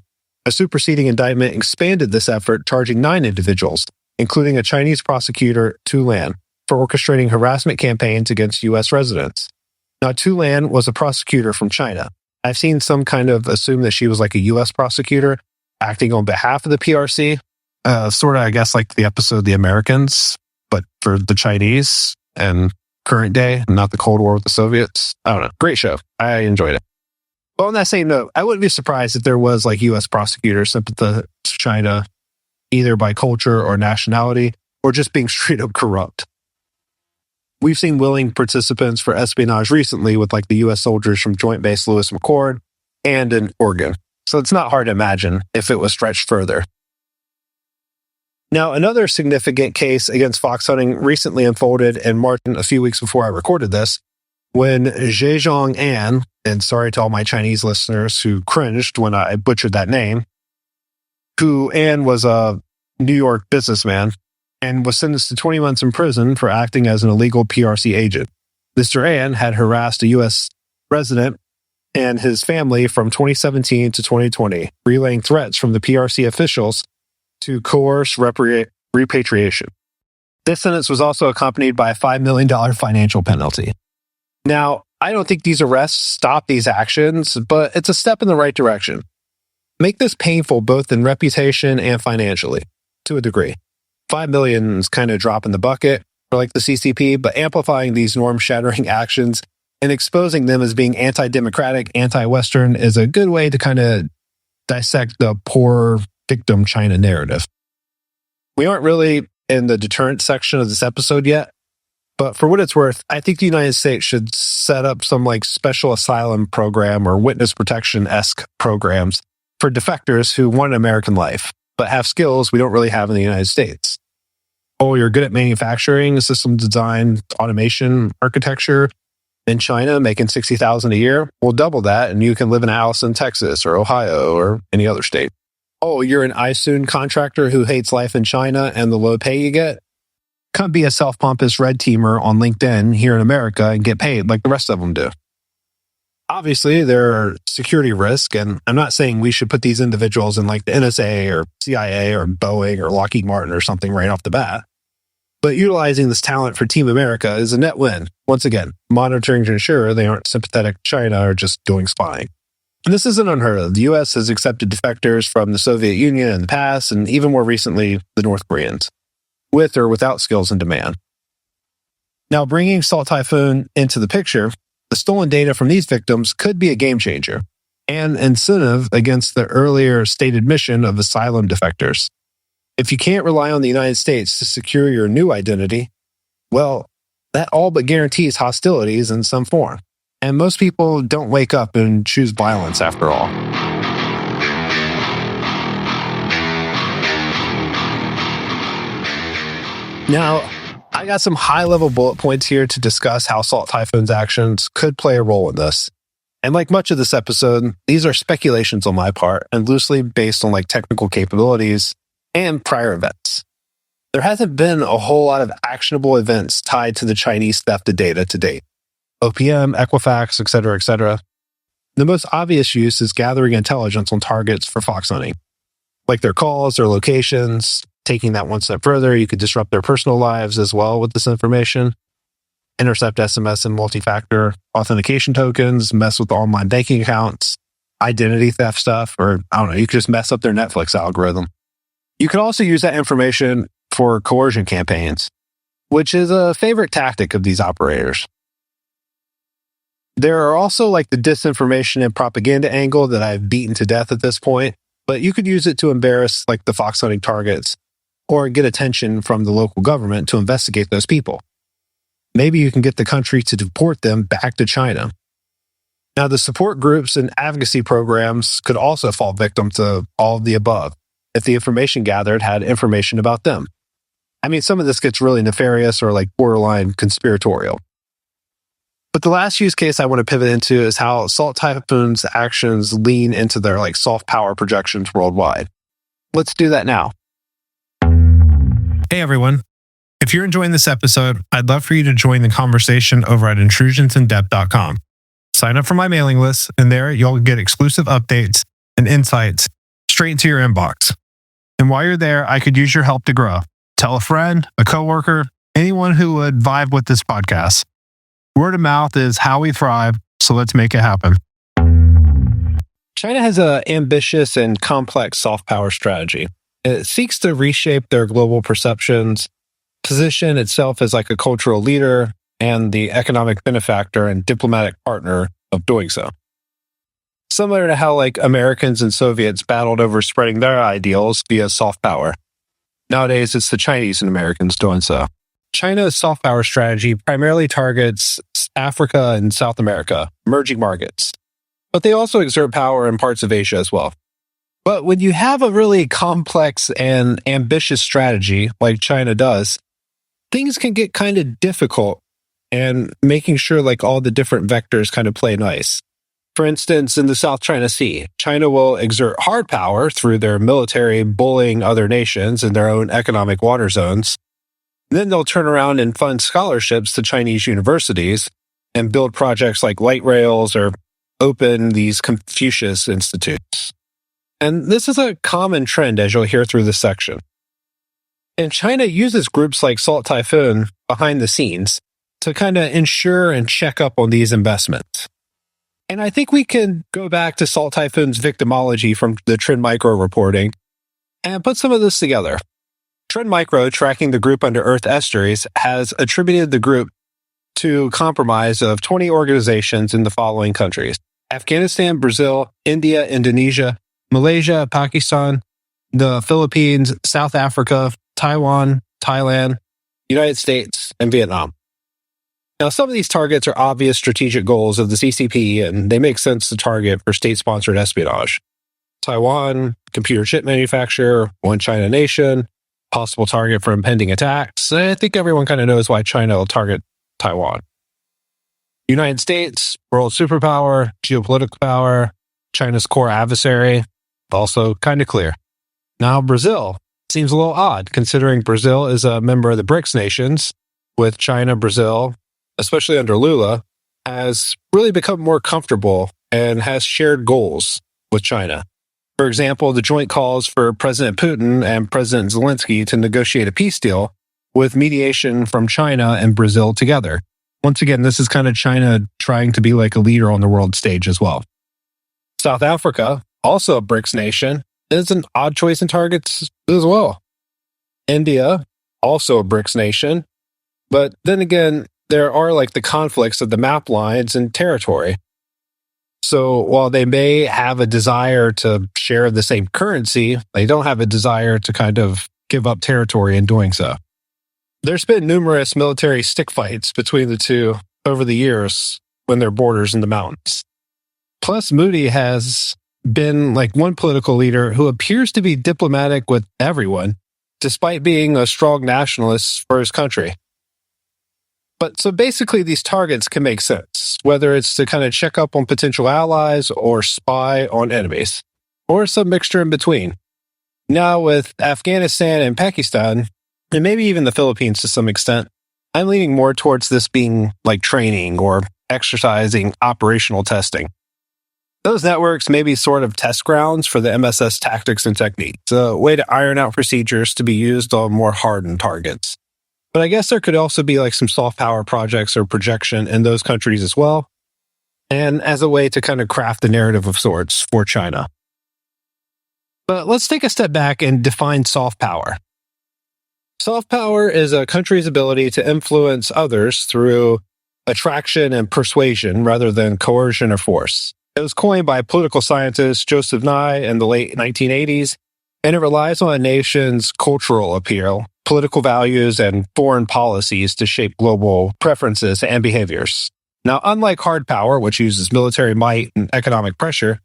a superseding indictment expanded this effort, charging 9 individuals, including a Chinese prosecutor, Tu Lan, for orchestrating harassment campaigns against U.S. residents. Now, Tu Lan was a prosecutor from China. I've seen some kind of assume that she was like a U.S. prosecutor acting on behalf of the PRC, sort of, I guess, like the episode The Americans, but for the Chinese and current day, not the Cold War with the Soviets. I don't know. Great show. I enjoyed it. But on that same note, I wouldn't be surprised if there was like U.S. prosecutors sent to China, either by culture or nationality, or just being straight up corrupt. We've seen willing participants for espionage recently with like the U.S. soldiers from Joint Base Lewis McChord and in Oregon. So it's not hard to imagine if it was stretched further. Now, another significant case against fox hunting recently unfolded in March, a few weeks before I recorded this, when Zhejiang An, and sorry to all my Chinese listeners who cringed when I butchered that name, who An was a New York businessman and was sentenced to 20 months in prison for acting as an illegal PRC agent. Mr. An had harassed a U.S. resident and his family from 2017 to 2020, relaying threats from the PRC officials to coerce repatriation. This sentence was also accompanied by a $5 million financial penalty. Now, I don't think these arrests stop these actions, but it's a step in the right direction. Make this painful both in reputation and financially, to a degree. $5 million is kind of a drop in the bucket for like the CCP, but amplifying these norm-shattering actions and exposing them as being anti-democratic, anti-Western is a good way to kind of dissect the poor victim China narrative. We aren't really in the deterrent section of this episode yet, but for what it's worth, I think the United States should set up some like special asylum program or witness protection-esque programs for defectors who want an American life, but have skills we don't really have in the United States. Oh, you're good at manufacturing, system design, automation, architecture in China, making $60,000 a year. We'll double that, and you can live in a house in Texas or Ohio or any other state. Oh, you're an iSoon contractor who hates life in China and the low pay you get? Come be a self-pompous red teamer on LinkedIn here in America and get paid like the rest of them do. Obviously, there are security risks, and I'm not saying we should put these individuals in like the NSA or CIA or Boeing or Lockheed Martin or something right off the bat. But utilizing this talent for Team America is a net win. Once again, monitoring to ensure they aren't sympathetic to China or just doing spying. And this isn't unheard of. The U.S. has accepted defectors from the Soviet Union in the past, and even more recently, the North Koreans, with or without skills in demand. Now, bringing Salt Typhoon into the picture, the stolen data from these victims could be a game changer and incentive against the earlier stated mission of asylum defectors. If you can't rely on the United States to secure your new identity, well, that all but guarantees hostilities in some form. And most people don't wake up and choose violence after all. Now, I got some high-level bullet points here to discuss how Salt Typhoon's actions could play a role in this. And like much of this episode, these are speculations on my part and loosely based on like technical capabilities and prior events. There hasn't been a whole lot of actionable events tied to the Chinese theft of data to date. OPM, Equifax, etc., etc. The most obvious use is gathering intelligence on targets for fox hunting, like their calls, their locations. Taking that one step further, you could disrupt their personal lives as well with this information, intercept SMS and multi-factor authentication tokens, mess with online banking accounts, identity theft stuff, or I don't know, you could just mess up their Netflix algorithm. You could also use that information for coercion campaigns, which is a favorite tactic of these operators. There are also like the disinformation and propaganda angle that I've beaten to death at this point, but you could use it to embarrass like the fox hunting targets or get attention from the local government to investigate those people. Maybe you can get the country to deport them back to China. Now, the support groups and advocacy programs could also fall victim to all of the above if the information gathered had information about them. I mean, some of this gets really nefarious or like borderline conspiratorial. But the last use case I want to pivot into is how Salt Typhoon's actions lean into their like soft power projections worldwide. Let's do that now. Hey everyone. If you're enjoying this episode, I'd love for you to join the conversation over at IntrusionsInDepth.com. Sign up for my mailing list, and there you'll get exclusive updates and insights straight into your inbox. And while you're there, I could use your help to grow. Tell a friend, a coworker, anyone who would vibe with this podcast. Word of mouth is how we thrive, so let's make it happen. China has an ambitious and complex soft power strategy. It seeks to reshape their global perceptions, position itself as like a cultural leader and the economic benefactor and diplomatic partner of doing so. Similar to how like Americans and Soviets battled over spreading their ideals via soft power. Nowadays, it's the Chinese and Americans doing so. China's soft power strategy primarily targets Africa and South America, emerging markets. But they also exert power in parts of Asia as well. But when you have a really complex and ambitious strategy like China does, things can get kind of difficult and making sure like all the different vectors kind of play nice. For instance, in the South China Sea, China will exert hard power through their military bullying other nations in their own economic water zones. Then they'll turn around and fund scholarships to Chinese universities and build projects like light rails or open these Confucius institutes. And this is a common trend, as you'll hear through this section. And China uses groups like Salt Typhoon behind the scenes to kind of ensure and check up on these investments. And I think we can go back to Salt Typhoon's victimology from the Trend Micro reporting and put some of this together. Trend Micro, tracking the group under Earth Estuaries, has attributed the group to compromise of 20 organizations in the following countries: Afghanistan, Brazil, India, Indonesia, Malaysia, Pakistan, the Philippines, South Africa, Taiwan, Thailand, United States, and Vietnam. Now, some of these targets are obvious strategic goals of the CCP, and they make sense to target for state-sponsored espionage. Taiwan, computer chip manufacturer, one China nation, possible target for impending attacks. I think everyone kind of knows why China will target Taiwan. United States, world superpower, geopolitical power, China's core adversary, also kind of clear. Now, Brazil seems a little odd, considering Brazil is a member of the BRICS nations, with China, Brazil, especially under Lula, has really become more comfortable and has shared goals with China. For example, the joint calls for President Putin and President Zelensky to negotiate a peace deal with mediation from China and Brazil together. Once again, this is kind of China trying to be like a leader on the world stage as well. South Africa, also a BRICS nation, is an odd choice in targets as well. India, also a BRICS nation, but then again, there are like the conflicts of the map lines and territory. So while they may have a desire to share the same currency, they don't have a desire to kind of give up territory in doing so. There's been numerous military stick fights between the two over the years when their borders in the mountains. Plus, Moody has been like one political leader who appears to be diplomatic with everyone, despite being a strong nationalist for his country. But so basically these targets can make sense, whether it's to kind of check up on potential allies or spy on enemies, or some mixture in between. Now with Afghanistan and Pakistan, and maybe even the Philippines to some extent, I'm leaning more towards this being like training or exercising operational testing. Those networks may be sort of test grounds for the MSS tactics and techniques, a way to iron out procedures to be used on more hardened targets. But I guess there could also be like some soft power projects or projection in those countries as well. and as a way to kind of craft the narrative of sorts for China. But let's take a step back and define soft power. Soft power is a country's ability to influence others through attraction and persuasion rather than coercion or force. It was coined by political scientist Joseph Nye in the late 1980s, and it relies on a nation's cultural appeal, political values, and foreign policies to shape global preferences and behaviors. Now, unlike hard power, which uses military might and economic pressure,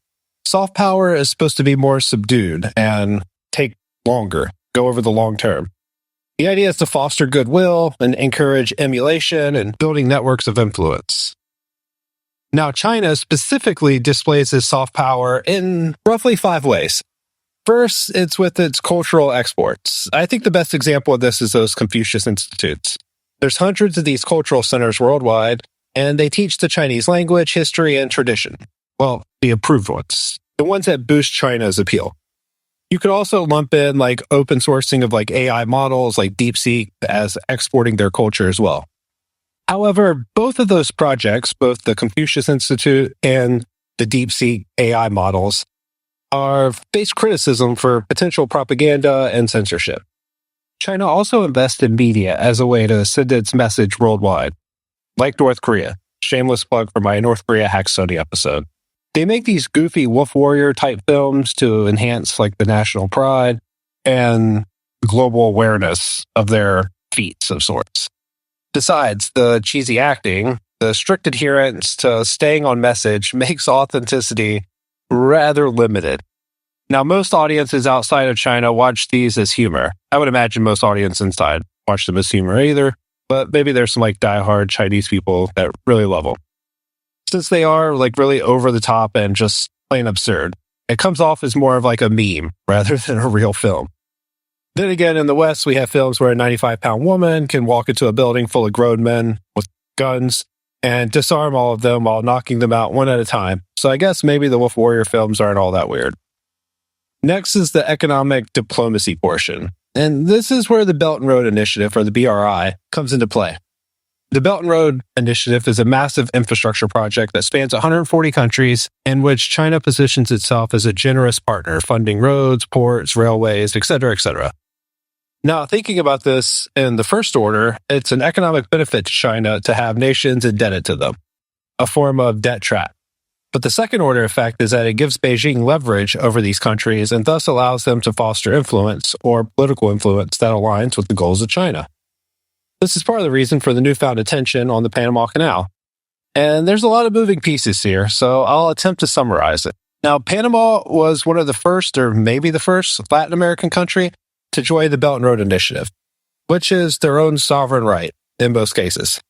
soft power is supposed to be more subdued and take longer, go over the long term. The idea is to foster goodwill and encourage emulation and building networks of influence. Now, China specifically displays this soft power in roughly 5 ways. First, it's with its cultural exports. I think the best example of this is those Confucius Institutes. There's hundreds of these cultural centers worldwide, and they teach the Chinese language, history, and tradition. Well, the approved ones, the ones that boost China's appeal. You could also lump in like open sourcing of like AI models like DeepSeek as exporting their culture as well. However, both of those projects, both the Confucius Institute and the DeepSeek AI models, face criticism for potential propaganda and censorship. China also invests in media as a way to send its message worldwide, like North Korea. Shameless plug for my North Korea Hack Sony episode. They make these goofy Wolf Warrior type films to enhance like the national pride and global awareness of their feats of sorts. Besides the cheesy acting, the strict adherence to staying on message makes authenticity rather limited. Now, most audiences outside of China watch these as humor. I would imagine most audiences inside watch them as humor either, but maybe there's some like diehard Chinese people that really love them. Since they are like really over the top and just plain absurd, it comes off as more of like a meme rather than a real film. Then again, in the West, we have films where a 95-pound woman can walk into a building full of grown men with guns and disarm all of them while knocking them out one at a time. So I guess maybe the Wolf Warrior films aren't all that weird. Next is the economic diplomacy portion. And this is where the Belt and Road Initiative, or the BRI, comes into play. The Belt and Road Initiative is a massive infrastructure project that spans 140 countries, in which China positions itself as a generous partner, funding roads, ports, railways, etc., etc. Now, thinking about this in the first order, it's an economic benefit to China to have nations indebted to them, a form of debt trap. But the second order effect is that it gives Beijing leverage over these countries and thus allows them to foster influence or political influence that aligns with the goals of China. This is part of the reason for the newfound attention on the Panama Canal. And there's a lot of moving pieces here, so I'll attempt to summarize it. Now, Panama was one of the first, or maybe the first, Latin American country to join the Belt and Road Initiative, which is their own sovereign right in most cases.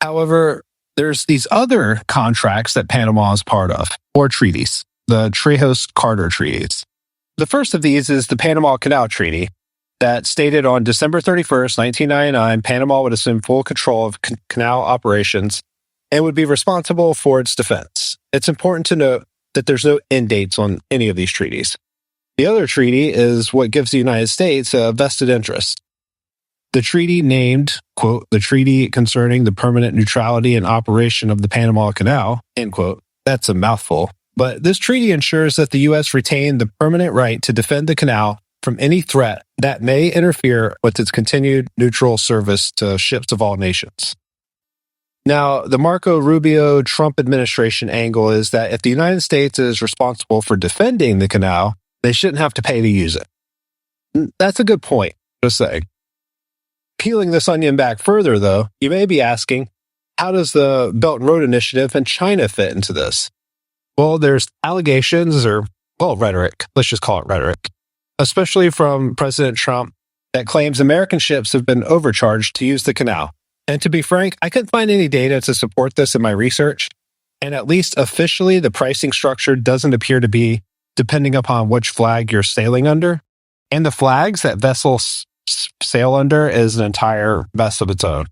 However, there's these other contracts that Panama is part of, or treaties, the Trejos-Carter treaties. The first of these is the Panama Canal Treaty that stated on December 31st, 1999, Panama would assume full control of canal operations and would be responsible for its defense. It's important to note that there's no end dates on any of these treaties. The other treaty is what gives the United States a vested interest. The treaty named, quote, the Treaty Concerning the Permanent Neutrality and Operation of the Panama Canal, end quote. That's a mouthful. But this treaty ensures that the U.S. retain the permanent right to defend the canal from any threat that may interfere with its continued neutral service to ships of all nations. Now, the Marco Rubio Trump administration angle is that if the United States is responsible for defending the canal, they shouldn't have to pay to use it. That's a good point, just saying. Peeling this onion back further, though, you may be asking, how does the Belt and Road Initiative and China fit into this? Well, there's allegations rhetoric. Let's just call it rhetoric, especially from President Trump, that claims American ships have been overcharged to use the canal. And to be frank, I couldn't find any data to support this in my research. And at least officially, the pricing structure doesn't appear to be depending upon which flag you're sailing under. And the flags that vessels sail under is an entire mess of its own.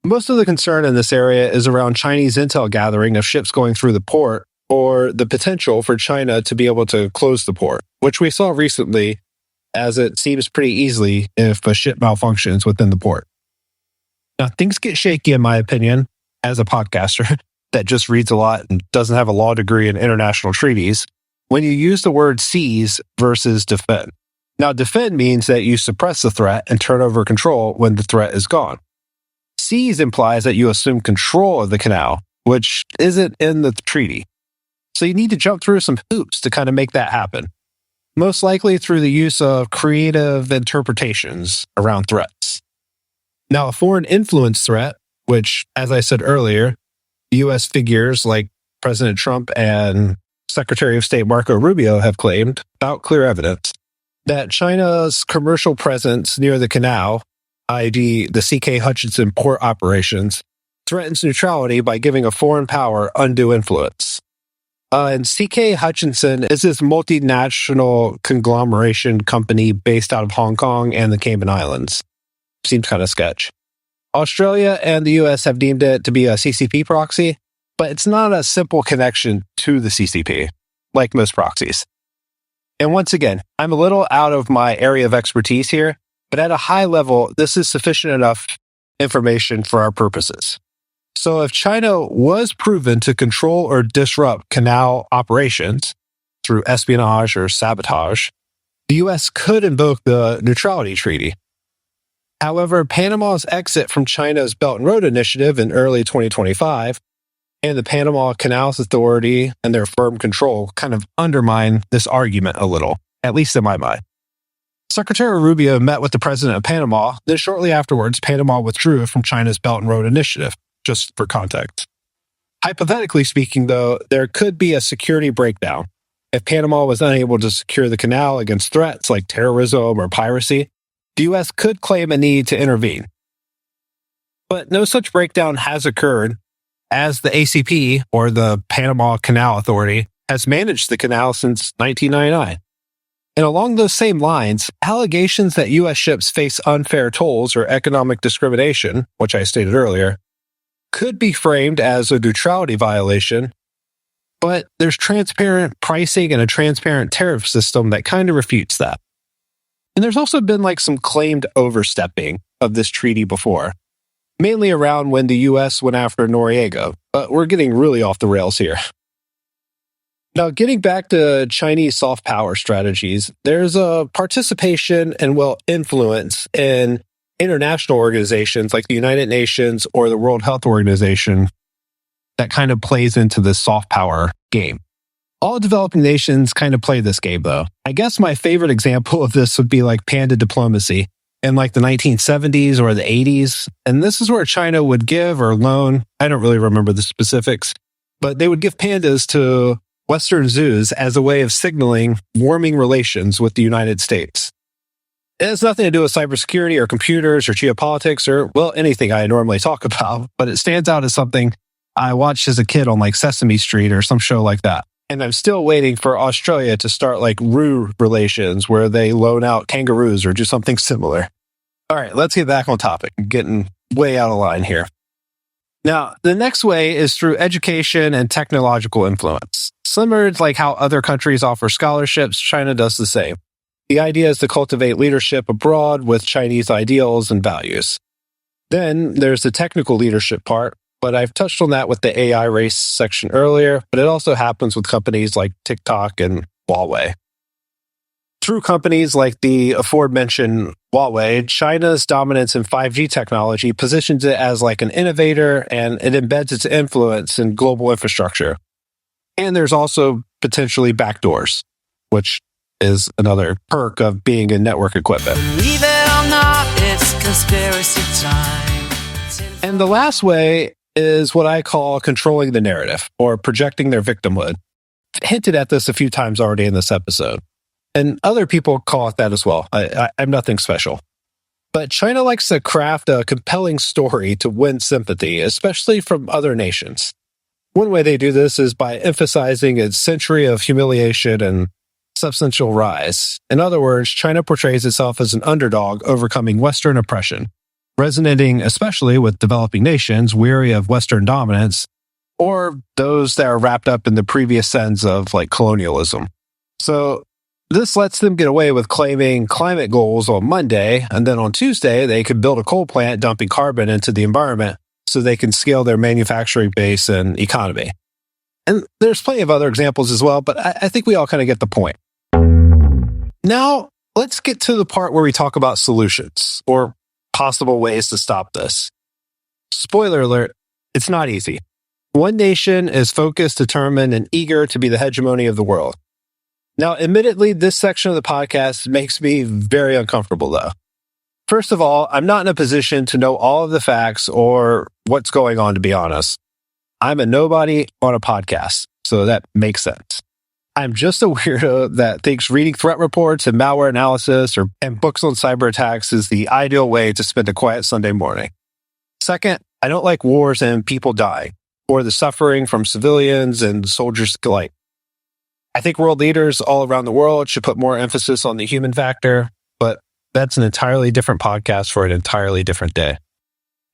Most of the concern in this area is around Chinese intel gathering of ships going through the port, or the potential for China to be able to close the port, which we saw recently, as it seems pretty easily if a ship malfunctions within the port. Now, things get shaky, in my opinion, as a podcaster, that just reads a lot and doesn't have a law degree in international treaties when you use the word seize versus defend. Now, defend means that you suppress the threat and turn over control when the threat is gone. Seize implies that you assume control of the canal, which isn't in the treaty. So you need to jump through some hoops to kind of make that happen, most likely through the use of creative interpretations around threats. Now, a foreign influence threat, which, as I said earlier, U.S. figures like President Trump and Secretary of State Marco Rubio have claimed, without clear evidence, that China's commercial presence near the canal, i.e. the C.K. Hutchinson port operations, threatens neutrality by giving a foreign power undue influence. And C.K. Hutchinson is this multinational conglomeration company based out of Hong Kong and the Cayman Islands. Seems kind of sketch. Australia and the U.S. have deemed it to be a CCP proxy, but it's not a simple connection to the CCP, like most proxies. And once again, I'm a little out of my area of expertise here, but at a high level, this is sufficient enough information for our purposes. So if China was proven to control or disrupt canal operations through espionage or sabotage, the U.S. could invoke the neutrality treaty. However, Panama's exit from China's Belt and Road Initiative in early 2025 and the Panama Canals Authority and their firm control kind of undermine this argument a little, at least in my mind. Secretary Rubio met with the president of Panama, then shortly afterwards, Panama withdrew from China's Belt and Road Initiative, just for context. Hypothetically speaking, though, there could be a security breakdown. If Panama was unable to secure the canal against threats like terrorism or piracy, the U.S. could claim a need to intervene. But no such breakdown has occurred, as the ACP, or the Panama Canal Authority, has managed the canal since 1999. And along those same lines, allegations that U.S. ships face unfair tolls or economic discrimination, which I stated earlier, could be framed as a neutrality violation, but there's transparent pricing and a transparent tariff system that kind of refutes that. And there's also been some claimed overstepping of this treaty before, mainly around when the U.S. went after Noriega, but we're getting really off the rails here. Now, getting back to Chinese soft power strategies, there's a participation and, influence in international organizations like the United Nations or the World Health Organization that kind of plays into this soft power game. All developing nations kind of play this game, though. I guess my favorite example of this would be panda diplomacy in the 1970s or the 80s. And this is where China would give or loan, I don't really remember the specifics, but they would give pandas to Western zoos as a way of signaling warming relations with the United States. It has nothing to do with cybersecurity or computers or geopolitics or, anything I normally talk about, but it stands out as something I watched as a kid on Sesame Street or some show like that. And I'm still waiting for Australia to start roo relations where they loan out kangaroos or do something similar. All right, let's get back on topic. I'm getting way out of line here. Now, the next way is through education and technological influence. Similar to how other countries offer scholarships, China does the same. The idea is to cultivate leadership abroad with Chinese ideals and values. Then there's the technical leadership part, but I've touched on that with the AI race section earlier, but it also happens with companies like TikTok and Huawei. Through companies like the aforementioned Huawei, China's dominance in 5G technology positions it as an innovator, and it embeds its influence in global infrastructure. And there's also potentially backdoors, which is another perk of being in network equipment. Believe it or not, it's conspiracy time. And the last way is what I call controlling the narrative or projecting their victimhood. I've hinted at this a few times already in this episode, and other people call it that as well. I'm nothing special. But China likes to craft a compelling story to win sympathy, especially from other nations. One way they do this is by emphasizing its century of humiliation and substantial rise. In other words, China portrays itself as an underdog overcoming Western oppression, resonating especially with developing nations weary of Western dominance or those that are wrapped up in the previous sense of colonialism. So this lets them get away with claiming climate goals on Monday, and then on Tuesday they could build a coal plant dumping carbon into the environment so they can scale their manufacturing base and economy. And there's plenty of other examples as well, but I think we all kind of get the point. Now, let's get to the part where we talk about solutions or possible ways to stop this. Spoiler alert, it's not easy. One nation is focused, determined, and eager to be the hegemony of the world. Now, admittedly, this section of the podcast makes me very uncomfortable, though. First of all, I'm not in a position to know all of the facts or what's going on, to be honest. I'm a nobody on a podcast, so that makes sense. I'm just a weirdo that thinks reading threat reports and malware analysis and books on cyber attacks is the ideal way to spend a quiet Sunday morning. Second, I don't like wars and people dying, or the suffering from civilians and soldiers alike. I think world leaders all around the world should put more emphasis on the human factor, but that's an entirely different podcast for an entirely different day.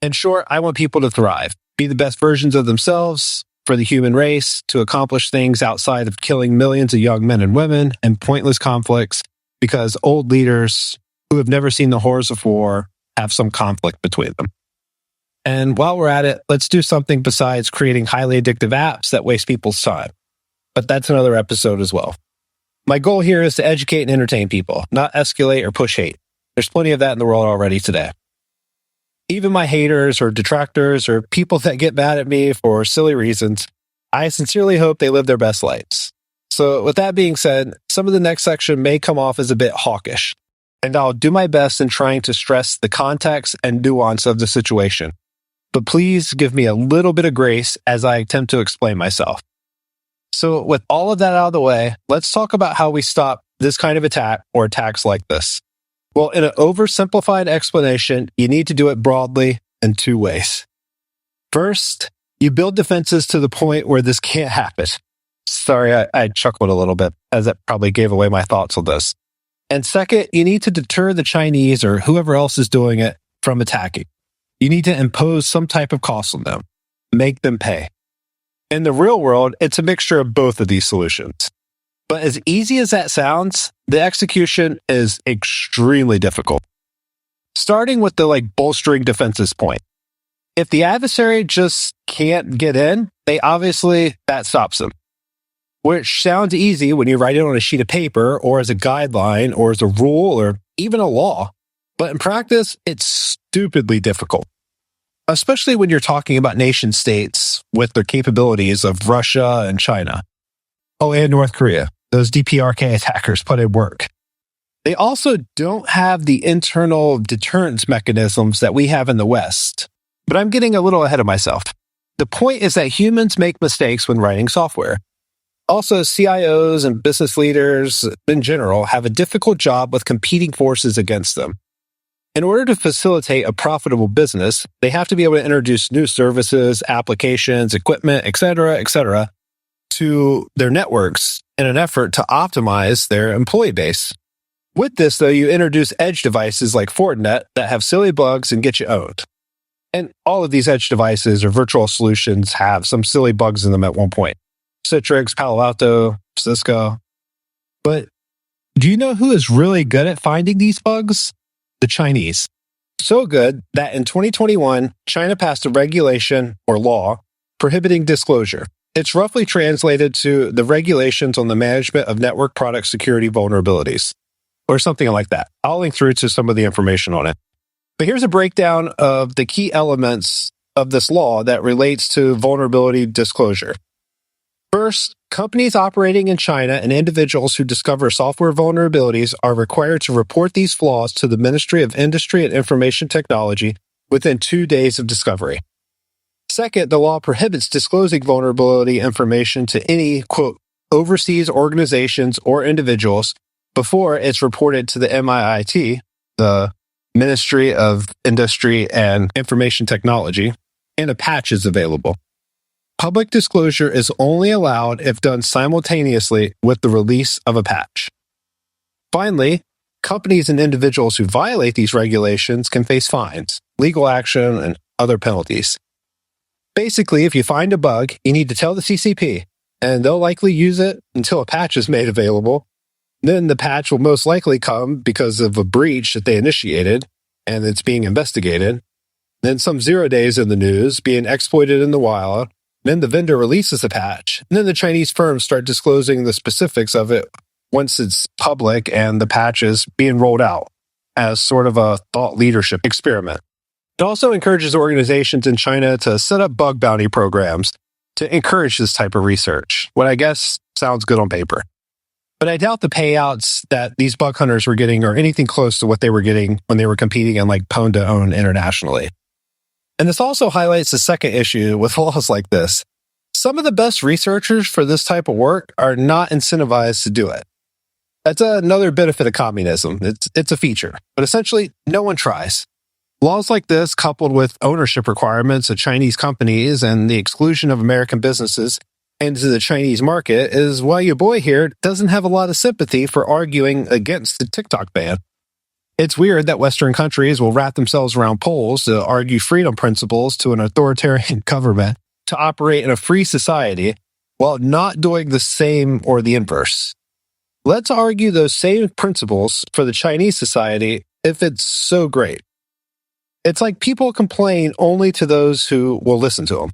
In short, I want people to thrive, be the best versions of themselves for the human race, to accomplish things outside of killing millions of young men and women and pointless conflicts because old leaders who have never seen the horrors of war have some conflict between them. And while we're at it, let's do something besides creating highly addictive apps that waste people's time. But that's another episode as well. My goal here is to educate and entertain people, not escalate or push hate. There's plenty of that in the world already today. Even my haters or detractors or people that get mad at me for silly reasons, I sincerely hope they live their best lives. So with that being said, some of the next section may come off as a bit hawkish, and I'll do my best in trying to stress the context and nuance of the situation. But please give me a little bit of grace as I attempt to explain myself. So with all of that out of the way, let's talk about how we stop this kind of attack or attacks like this. Well, in an oversimplified explanation, you need to do it broadly in two ways. First, you build defenses to the point where this can't happen. Sorry, I chuckled a little bit, as that probably gave away my thoughts on this. And second, you need to deter the Chinese or whoever else is doing it from attacking. You need to impose some type of cost on them, make them pay. In the real world, it's a mixture of both of these solutions. But as easy as that sounds, the execution is extremely difficult. Starting with the bolstering defenses point. If the adversary just can't get in, that stops them. Which sounds easy when you write it on a sheet of paper or as a guideline or as a rule or even a law. But in practice, it's stupidly difficult. Especially when you're talking about nation states with their capabilities of Russia and China. Oh, and North Korea. Those DPRK attackers put in work. They also don't have the internal deterrence mechanisms that we have in the West. But I'm getting a little ahead of myself. The point is that humans make mistakes when writing software. Also, CIOs and business leaders in general have a difficult job with competing forces against them. In order to facilitate a profitable business, they have to be able to introduce new services, applications, equipment, etc., to their networks in an effort to optimize their employee base. With this, though, you introduce edge devices like Fortinet that have silly bugs and get you owned. And all of these edge devices or virtual solutions have some silly bugs in them at one point. Citrix, Palo Alto, Cisco. But do you know who is really good at finding these bugs? The Chinese. So good that in 2021, China passed a regulation or law prohibiting disclosure. It's roughly translated to the regulations on the management of network product security vulnerabilities, or something like that. I'll link through to some of the information on it. But here's a breakdown of the key elements of this law that relates to vulnerability disclosure. First, companies operating in China and individuals who discover software vulnerabilities are required to report these flaws to the Ministry of Industry and Information Technology within 2 days of discovery. Second, the law prohibits disclosing vulnerability information to any, quote, overseas organizations or individuals before it's reported to the MIIT, the Ministry of Industry and Information Technology, and a patch is available. Public disclosure is only allowed if done simultaneously with the release of a patch. Finally, companies and individuals who violate these regulations can face fines, legal action, and other penalties. Basically, if you find a bug, you need to tell the CCP, and they'll likely use it until a patch is made available. Then the patch will most likely come because of a breach that they initiated, and it's being investigated. Then some 0 days in the news, being exploited in the wild. Then the vendor releases a patch. And then the Chinese firms start disclosing the specifics of it once it's public and the patch is being rolled out as sort of a thought leadership experiment. It also encourages organizations in China to set up bug bounty programs to encourage this type of research, what I guess sounds good on paper. But I doubt the payouts that these bug hunters were getting are anything close to what they were getting when they were competing in like Pwn to Own internationally. And this also highlights the second issue with laws like this. Some of the best researchers for this type of work are not incentivized to do it. That's another benefit of communism. It's a feature, but essentially no one tries. Laws like this, coupled with ownership requirements of Chinese companies and the exclusion of American businesses into the Chinese market, is why your boy here doesn't have a lot of sympathy for arguing against the TikTok ban. It's weird that Western countries will wrap themselves around poles to argue freedom principles to an authoritarian government to operate in a free society while not doing the same or the inverse. Let's argue those same principles for the Chinese society if it's so great. It's like people complain only to those who will listen to them.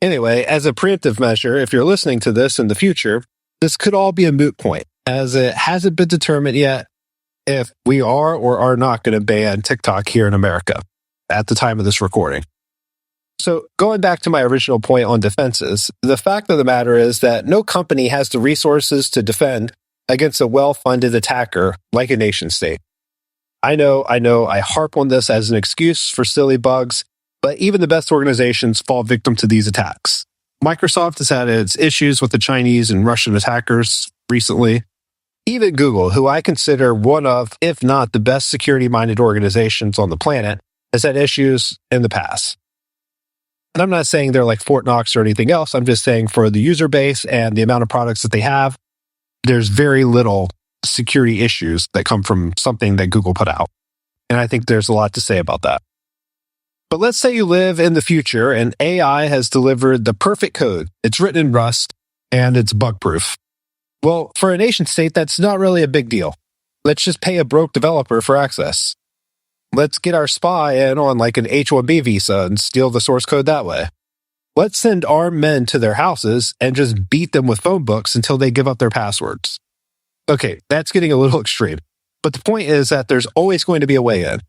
Anyway, as a preemptive measure, if you're listening to this in the future, this could all be a moot point, as it hasn't been determined yet if we are or are not going to ban TikTok here in America at the time of this recording. So going back to my original point on defenses, the fact of the matter is that no company has the resources to defend against a well-funded attacker like a nation state. I know, I harp on this as an excuse for silly bugs, but even the best organizations fall victim to these attacks. Microsoft has had its issues with the Chinese and Russian attackers recently. Even Google, who I consider one of, if not the best security-minded organizations on the planet, has had issues in the past. And I'm not saying they're like Fort Knox or anything else. I'm just saying for the user base and the amount of products that they have, there's very little security issues that come from something that Google put out. And I think there's a lot to say about that. But let's say you live in the future and AI has delivered the perfect code. It's written in Rust and it's bug-proof. Well, for a nation state, that's not really a big deal. Let's just pay a broke developer for access. Let's get our spy in on like an H-1B visa and steal the source code that way. Let's send armed men to their houses and just beat them with phone books until they give up their passwords. Okay, that's getting a little extreme. But the point is that there's always going to be a way in.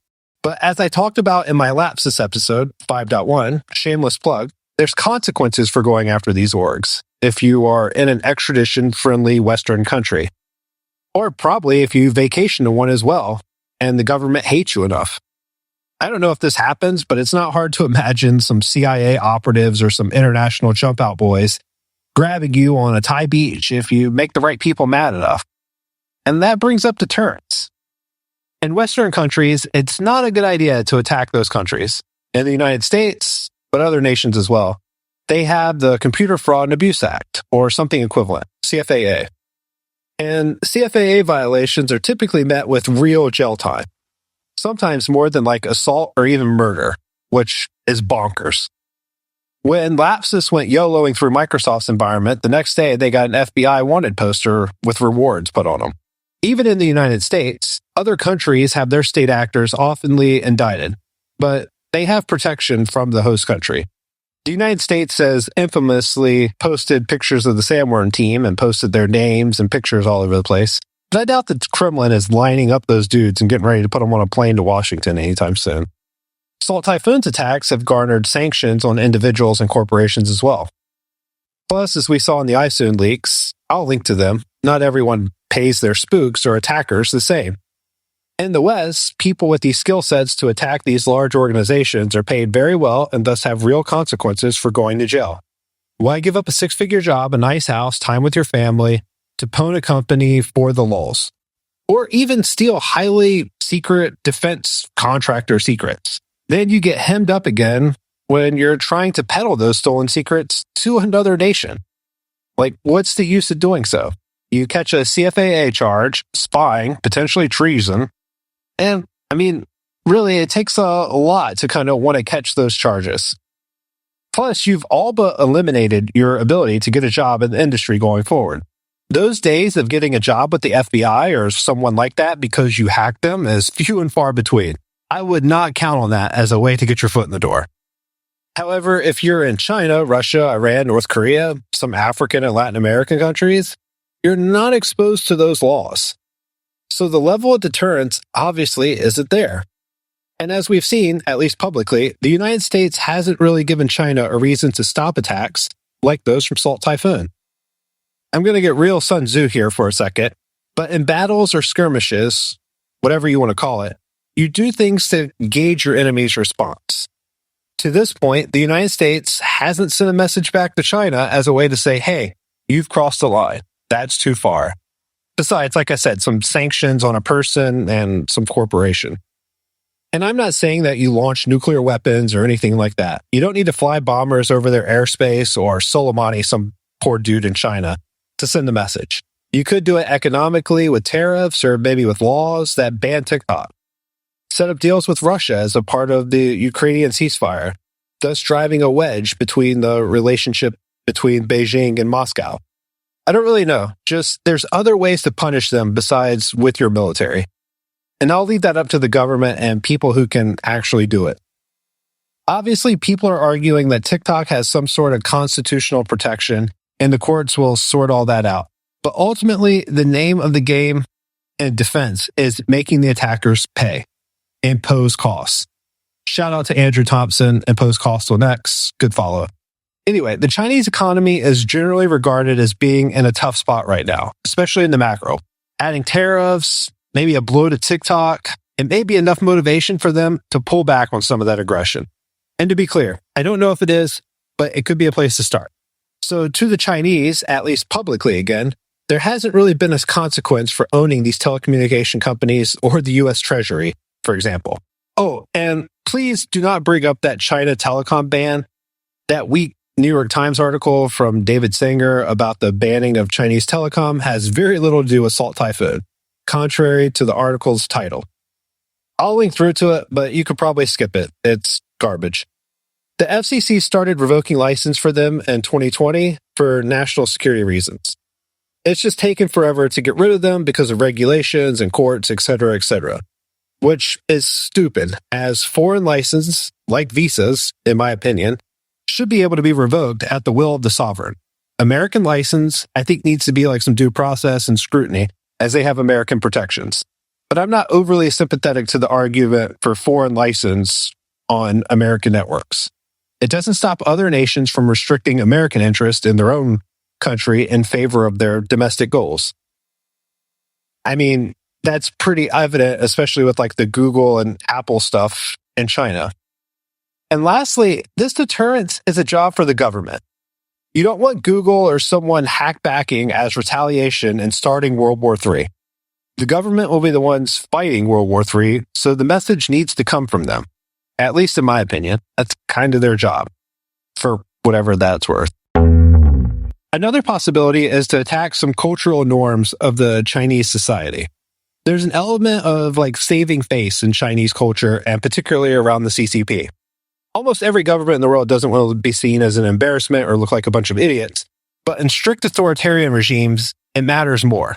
But as I talked about in my Lapsus episode, 5.1, shameless plug, there's consequences for going after these orgs if you are in an extradition-friendly Western country. Or probably if you vacation to one as well, and the government hates you enough. I don't know if this happens, but it's not hard to imagine some CIA operatives or some international jump-out boys grabbing you on a Thai beach if you make the right people mad enough. And that brings up deterrence. In Western countries, it's not a good idea to attack those countries. In the United States, but other nations as well, they have the Computer Fraud and Abuse Act, or something equivalent, CFAA. And CFAA violations are typically met with real jail time, sometimes more than like assault or even murder, which is bonkers. When Lapsus went YOLOing through Microsoft's environment, the next day they got an FBI wanted poster with rewards put on them. Even in the United States, other countries have their state actors oftenly indicted, but they have protection from the host country. The United States has infamously posted pictures of the Sandworm team and posted their names and pictures all over the place. But I doubt the Kremlin is lining up those dudes and getting ready to put them on a plane to Washington anytime soon. Salt Typhoon's attacks have garnered sanctions on individuals and corporations as well. Plus, as we saw in the iSoon leaks, I'll link to them, not everyone pays their spooks or attackers the same. In the West, people with these skill sets to attack these large organizations are paid very well and thus have real consequences for going to jail. Why give up a six-figure job, a nice house, time with your family, to pwn a company for the lulz? Or even steal highly secret defense contractor secrets. Then you get hemmed up again when you're trying to peddle those stolen secrets to another nation. Like, what's the use of doing so? You catch a CFAA charge, spying, potentially treason, and, I mean, really, it takes a lot to kind of want to catch those charges. Plus, you've all but eliminated your ability to get a job in the industry going forward. Those days of getting a job with the FBI or someone like that because you hacked them is few and far between. I would not count on that as a way to get your foot in the door. However, if you're in China, Russia, Iran, North Korea, some African and Latin American countries, you're not exposed to those laws. So the level of deterrence obviously isn't there. And as we've seen, at least publicly, the United States hasn't really given China a reason to stop attacks like those from Salt Typhoon. I'm going to get real Sun Tzu here for a second, but in battles or skirmishes, whatever you want to call it, you do things to gauge your enemy's response. To this point, the United States hasn't sent a message back to China as a way to say, hey, you've crossed the line. That's too far. Besides, like I said, some sanctions on a person and some corporation. And I'm not saying that you launch nuclear weapons or anything like that. You don't need to fly bombers over their airspace or Soleimani, some poor dude in China, to send a message. You could do it economically with tariffs or maybe with laws that ban TikTok. Set up deals with Russia as a part of the Ukrainian ceasefire, thus driving a wedge between the relationship between Beijing and Moscow. I don't really know. Just there's other ways to punish them besides with your military. And I'll leave that up to the government and people who can actually do it. Obviously, people are arguing that TikTok has some sort of constitutional protection and the courts will sort all that out. But ultimately, the name of the game in defense is making the attackers pay. Impose costs. Shout out to Andrew Thompson, Impose Costs on X. Good follow. Anyway, the Chinese economy is generally regarded as being in a tough spot right now, especially in the macro. Adding tariffs, maybe a blow to TikTok, and maybe enough motivation for them to pull back on some of that aggression. And to be clear, I don't know if it is, but it could be a place to start. So to the Chinese, at least publicly again, there hasn't really been a consequence for owning these telecommunication companies or the US Treasury, for example. Oh, and please do not bring up that China telecom ban. That weak New York Times article from David Sanger about the banning of Chinese telecom has very little to do with Salt Typhoon, contrary to the article's title. I'll link through to it, but you could probably skip it. It's garbage. The FCC started revoking license for them in 2020 for national security reasons. It's just taken forever to get rid of them because of regulations and courts, etc., which is stupid, as foreign licenses, like visas, in my opinion, should be able to be revoked at the will of the sovereign. American license, I think, needs to be like some due process and scrutiny, as they have American protections. But I'm not overly sympathetic to the argument for foreign license on American networks. It doesn't stop other nations from restricting American interest in their own country in favor of their domestic goals. I mean, that's pretty evident, especially with like the Google and Apple stuff in China. And lastly, this deterrence is a job for the government. You don't want Google or someone hackbacking as retaliation and starting World War III. The government will be the ones fighting World War III, so the message needs to come from them. At least in my opinion, that's kind of their job, for whatever that's worth. Another possibility is to attack some cultural norms of the Chinese society. There's an element of like saving face in Chinese culture, and particularly around the CCP. Almost every government in the world doesn't want to be seen as an embarrassment or look like a bunch of idiots, but in strict authoritarian regimes, it matters more.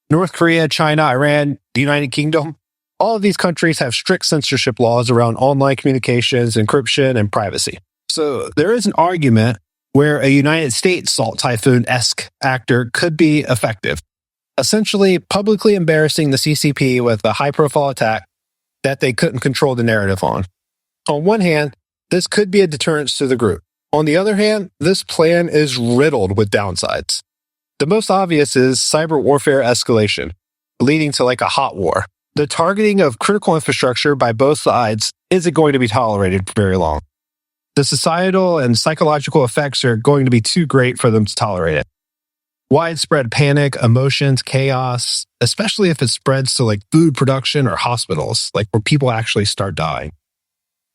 North Korea, China, Iran, the United Kingdom, all of these countries have strict censorship laws around online communications, encryption, and privacy. So there is an argument where a United States Salt Typhoon-esque actor could be effective, essentially publicly embarrassing the CCP with a high-profile attack that they couldn't control the narrative on. On one hand, this could be a deterrence to the group. On the other hand, this plan is riddled with downsides. The most obvious is cyber warfare escalation, leading to like a hot war. The targeting of critical infrastructure by both sides isn't going to be tolerated for very long. The societal and psychological effects are going to be too great for them to tolerate it. Widespread panic, emotions, chaos, especially if it spreads to like food production or hospitals, like where people actually start dying.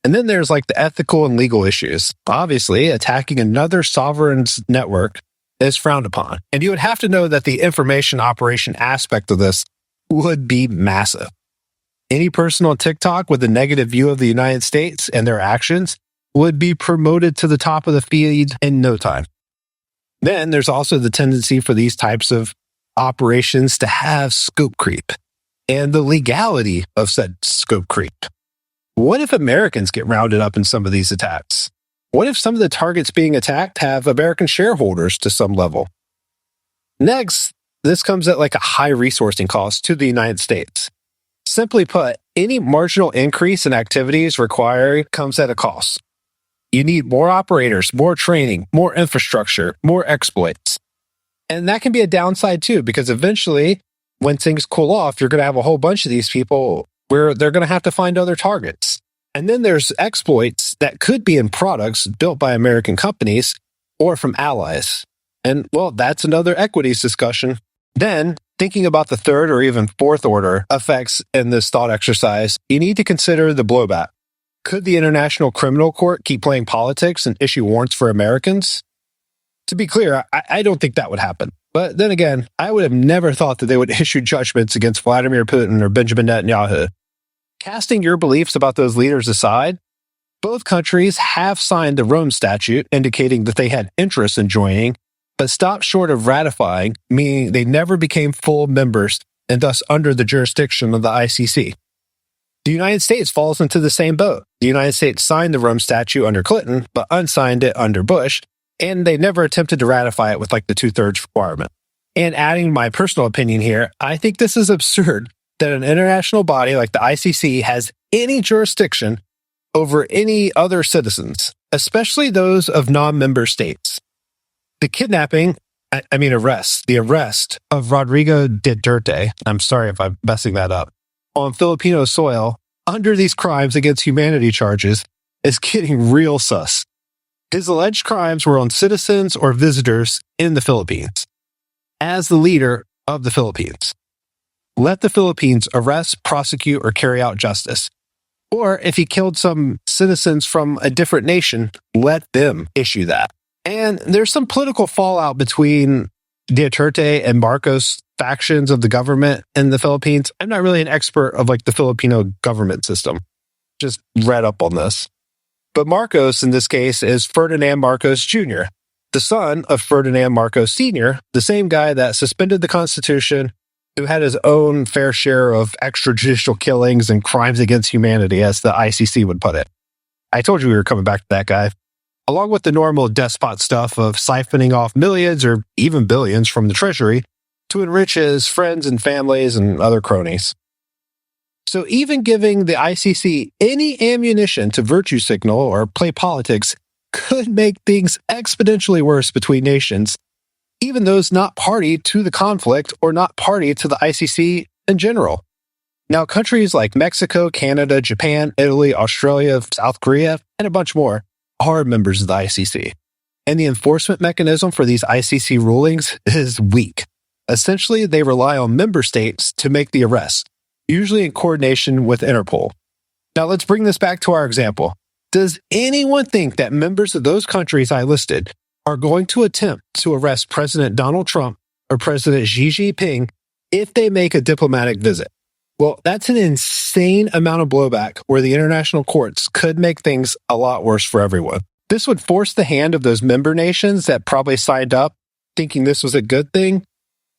And then there's like the ethical and legal issues. Obviously, attacking another sovereign's network is frowned upon. And you would have to know that the information operation aspect of this would be massive. Any person on TikTok with a negative view of the United States and their actions would be promoted to the top of the feed in no time. Then there's also the tendency for these types of operations to have scope creep and the legality of said scope creep. What if Americans get rounded up in some of these attacks? What if some of the targets being attacked have American shareholders to some level? Next, this comes at like a high resourcing cost to the United States. Simply put, any marginal increase in activities required comes at a cost. You need more operators, more training, more infrastructure, more exploits. And that can be a downside too, because eventually, when things cool off, you're going to have a whole bunch of these people where they're going to have to find other targets. And then there's exploits that could be in products built by American companies or from allies. And well, that's another equities discussion. Then, thinking about the third or even fourth order effects in this thought exercise, you need to consider the blowback. Could the International Criminal Court keep playing politics and issue warrants for Americans? To be clear, I don't think that would happen. But then again, I would have never thought that they would issue judgments against Vladimir Putin or Benjamin Netanyahu. Casting your beliefs about those leaders aside, both countries have signed the Rome Statute indicating that they had interest in joining, but stopped short of ratifying, meaning they never became full members and thus under the jurisdiction of the ICC. The United States falls into the same boat. The United States signed the Rome Statute under Clinton, but unsigned it under Bush, and they never attempted to ratify it with like the 2/3 requirement. And adding my personal opinion here, I think this is absurd that an international body like the ICC has any jurisdiction over any other citizens, especially those of non-member states. The arrest of Rodrigo Duterte, I'm sorry if I'm messing that up, on Filipino soil under these crimes against humanity charges is getting real sus. His alleged crimes were on citizens or visitors in the Philippines. As the leader of the Philippines, let the Philippines arrest, prosecute, or carry out justice. Or if he killed some citizens from a different nation, let them issue that. And there's some political fallout between Duterte and Marcos factions of the government in the Philippines. I'm not really an expert of like the Filipino government system. Just read up on this. But Marcos in this case is Ferdinand Marcos Jr., the son of Ferdinand Marcos Sr., the same guy that suspended the Constitution, who had his own fair share of extrajudicial killings and crimes against humanity, as the ICC would put it. I told you we were coming back to that guy. Along with the normal despot stuff of siphoning off millions or even billions from the treasury to enrich his friends and families and other cronies. So even giving the ICC any ammunition to virtue signal or play politics could make things exponentially worse between nations, even those not party to the conflict or not party to the ICC in general. Now, countries like Mexico, Canada, Japan, Italy, Australia, South Korea, and a bunch more are members of the ICC. And the enforcement mechanism for these ICC rulings is weak. Essentially, they rely on member states to make the arrests, usually in coordination with Interpol. Now, let's bring this back to our example. Does anyone think that members of those countries I listed are going to attempt to arrest President Donald Trump or President Xi Jinping if they make a diplomatic visit? Well, that's an insane amount of blowback where the international courts could make things a lot worse for everyone. This would force the hand of those member nations that probably signed up thinking this was a good thing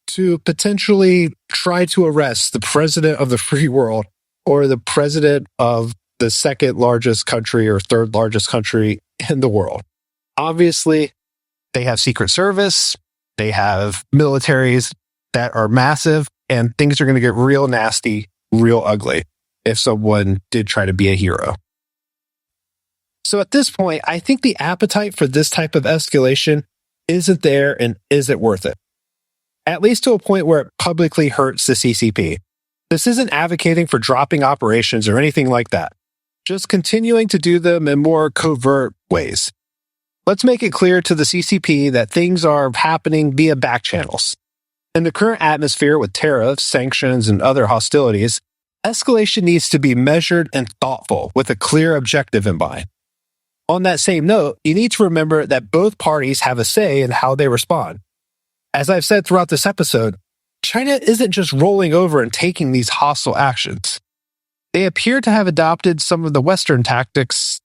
to potentially try to arrest the president of the free world or the president of the second largest country or third largest country in the world. Obviously, they have Secret Service, they have militaries that are massive, and things are going to get real nasty, real ugly if someone did try to be a hero. So at this point, I think the appetite for this type of escalation isn't there, and is it worth it? At least to a point where it publicly hurts the CCP. This isn't advocating for dropping operations or anything like that, just continuing to do them in more covert ways. Let's make it clear to the CCP that things are happening via back channels. In the current atmosphere with tariffs, sanctions, and other hostilities, escalation needs to be measured and thoughtful with a clear objective in mind. On that same note, you need to remember that both parties have a say in how they respond. As I've said throughout this episode, China isn't just rolling over and taking these hostile actions. They appear to have adopted some of the Western tactics.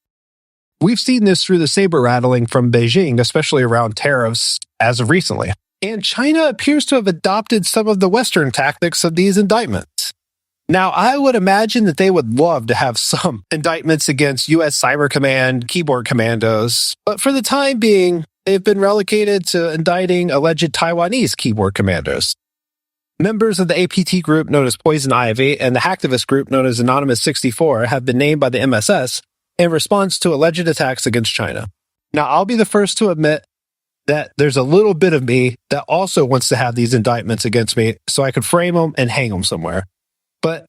We've seen this through the saber rattling from Beijing, especially around tariffs as of recently. And China appears to have adopted some of the Western tactics of these indictments. Now, I would imagine that they would love to have some indictments against U.S. Cyber Command keyboard commandos, but for the time being, they've been relegated to indicting alleged Taiwanese keyboard commandos. Members of the APT group known as Poison Ivy and the hacktivist group known as Anonymous 64 have been named by the MSS in response to alleged attacks against China. Now, I'll be the first to admit that there's a little bit of me that also wants to have these indictments against me so I could frame them and hang them somewhere. But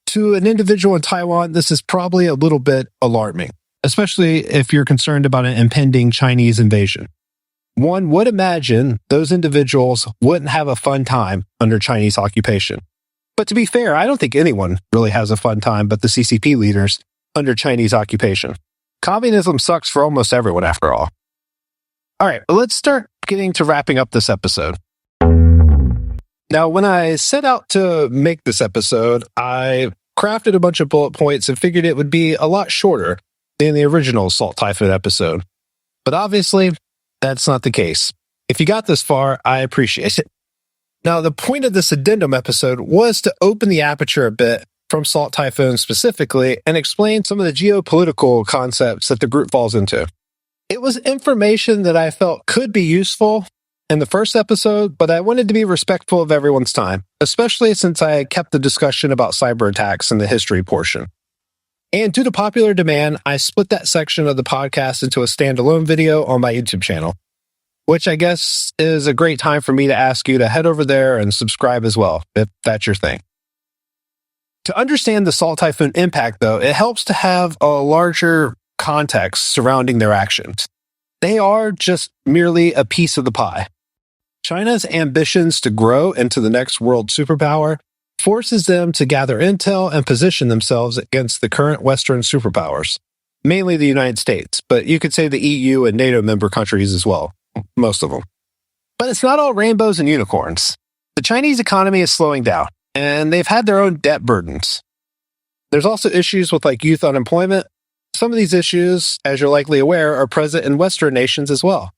to an individual in Taiwan, this is probably a little bit alarming, especially if you're concerned about an impending Chinese invasion. One would imagine those individuals wouldn't have a fun time under Chinese occupation. But to be fair, I don't think anyone really has a fun time but the CCP leaders under Chinese occupation. Communism sucks for almost everyone, after all. All right, let's start getting to wrapping up this episode. Now, when I set out to make this episode, I crafted a bunch of bullet points and figured it would be a lot shorter than the original Salt Typhoon episode. But obviously, that's not the case. If you got this far, I appreciate it. Now, the point of this addendum episode was to open the aperture a bit from Salt Typhoon specifically and explain some of the geopolitical concepts that the group falls into. It was information that I felt could be useful in the first episode, but I wanted to be respectful of everyone's time, especially since I kept the discussion about cyber attacks in the history portion. And due to popular demand, I split that section of the podcast into a standalone video on my YouTube channel, which I guess is a great time for me to ask you to head over there and subscribe as well, if that's your thing. To understand the Salt Typhoon impact, though, it helps to have a larger context surrounding their actions. They are just merely a piece of the pie. China's ambitions to grow into the next world superpower forces them to gather intel and position themselves against the current Western superpowers, mainly the United States, but you could say the EU and NATO member countries as well, most of them. But it's not all rainbows and unicorns. The Chinese economy is slowing down, and they've had their own debt burdens. There's also issues with youth unemployment. Some of these issues, as you're likely aware, are present in Western nations as well.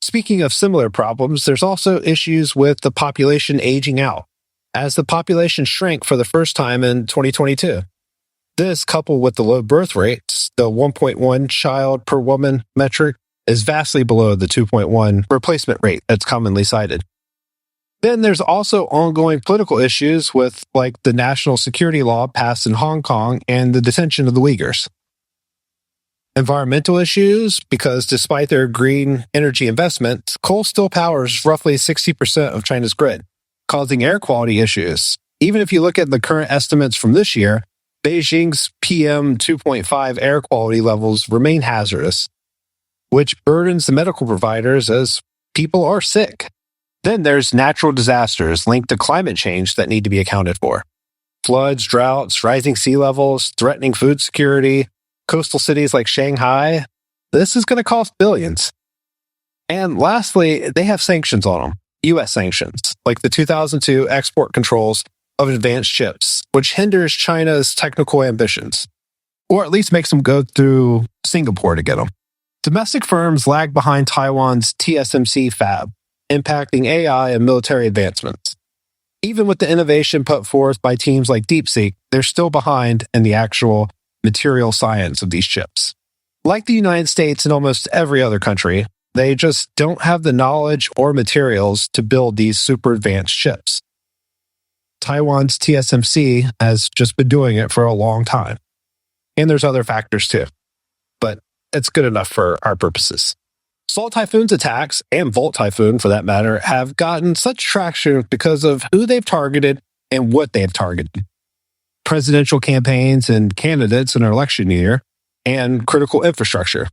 Speaking of similar problems, there's also issues with the population aging out, as the population shrank for the first time in 2022. This, coupled with the low birth rates, the 1.1 child per woman metric, is vastly below the 2.1 replacement rate that's commonly cited. Then there's also ongoing political issues with the national security law passed in Hong Kong and the detention of the Uyghurs. Environmental issues, because despite their green energy investments, coal still powers roughly 60% of China's grid, causing air quality issues. Even if you look at the current estimates from this year, Beijing's PM 2.5 air quality levels remain hazardous, which burdens the medical providers as people are sick. Then there's natural disasters linked to climate change that need to be accounted for. Floods, droughts, rising sea levels, threatening food security, coastal cities like Shanghai. This is going to cost billions. And lastly, they have sanctions on them, U.S. sanctions, like the 2002 export controls of advanced chips, which hinders China's technical ambitions, or at least makes them go through Singapore to get them. Domestic firms lag behind Taiwan's TSMC fab, impacting AI and military advancements. Even with the innovation put forth by teams like DeepSeek, they're still behind in the actual material science of these chips. Like the United States and almost every other country, they just don't have the knowledge or materials to build these super advanced chips. Taiwan's TSMC has just been doing it for a long time. And there's other factors too. But it's good enough for our purposes. Salt Typhoon's attacks, and Volt Typhoon for that matter, have gotten such traction because of who they've targeted and what they've targeted. Presidential campaigns and candidates in an election year, and critical infrastructure.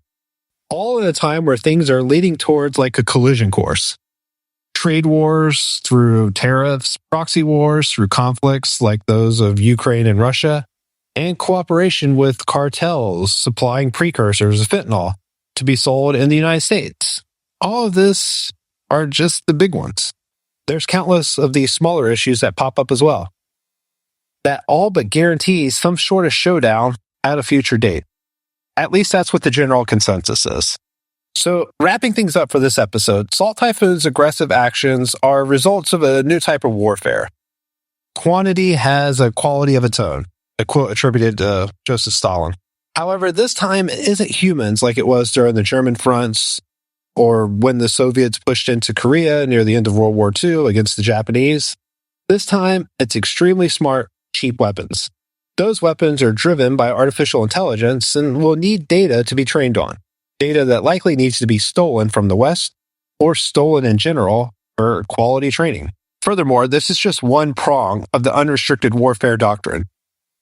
All at a time where things are leading towards a collision course. Trade wars through tariffs, proxy wars through conflicts like those of Ukraine and Russia, and cooperation with cartels supplying precursors of fentanyl to be sold in the United States. All of this are just the big ones. There's countless of these smaller issues that pop up as well. That all but guarantees some sort of showdown at a future date. At least that's what the general consensus is. So, wrapping things up for this episode, Salt Typhoon's aggressive actions are results of a new type of warfare. quantity has a quality of its own, a quote attributed to Joseph Stalin. However, this time it isn't humans like it was during the German fronts or when the Soviets pushed into Korea near the end of World War II against the Japanese. This time, it's extremely smart, cheap weapons. Those weapons are driven by artificial intelligence and will need data to be trained on. Data that likely needs to be stolen from the West or stolen in general for quality training. Furthermore, this is just one prong of the unrestricted warfare doctrine.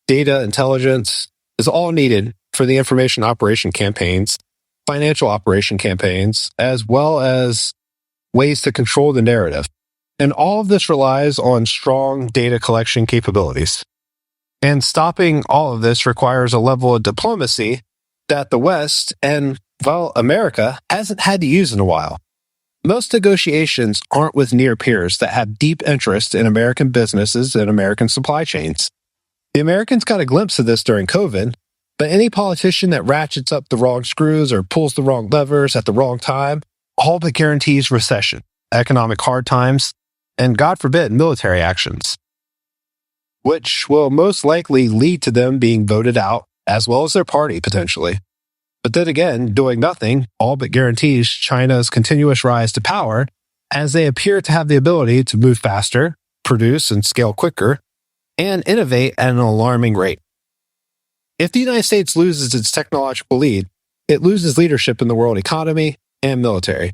Data intelligence is all needed for the information operation campaigns, financial operation campaigns, as well as ways to control the narrative. And all of this relies on strong data collection capabilities. And stopping all of this requires a level of diplomacy that the West and, well, America hasn't had to use in a while. Most negotiations aren't with near peers that have deep interest in American businesses and American supply chains. The Americans got a glimpse of this during COVID, but any politician that ratchets up the wrong screws or pulls the wrong levers at the wrong time all but guarantees recession, economic hard times, and God forbid, military actions, which will most likely lead to them being voted out, as well as their party, potentially. But then again, doing nothing all but guarantees China's continuous rise to power, as they appear to have the ability to move faster, produce and scale quicker, and innovate at an alarming rate. If the United States loses its technological lead, it loses leadership in the world economy and military.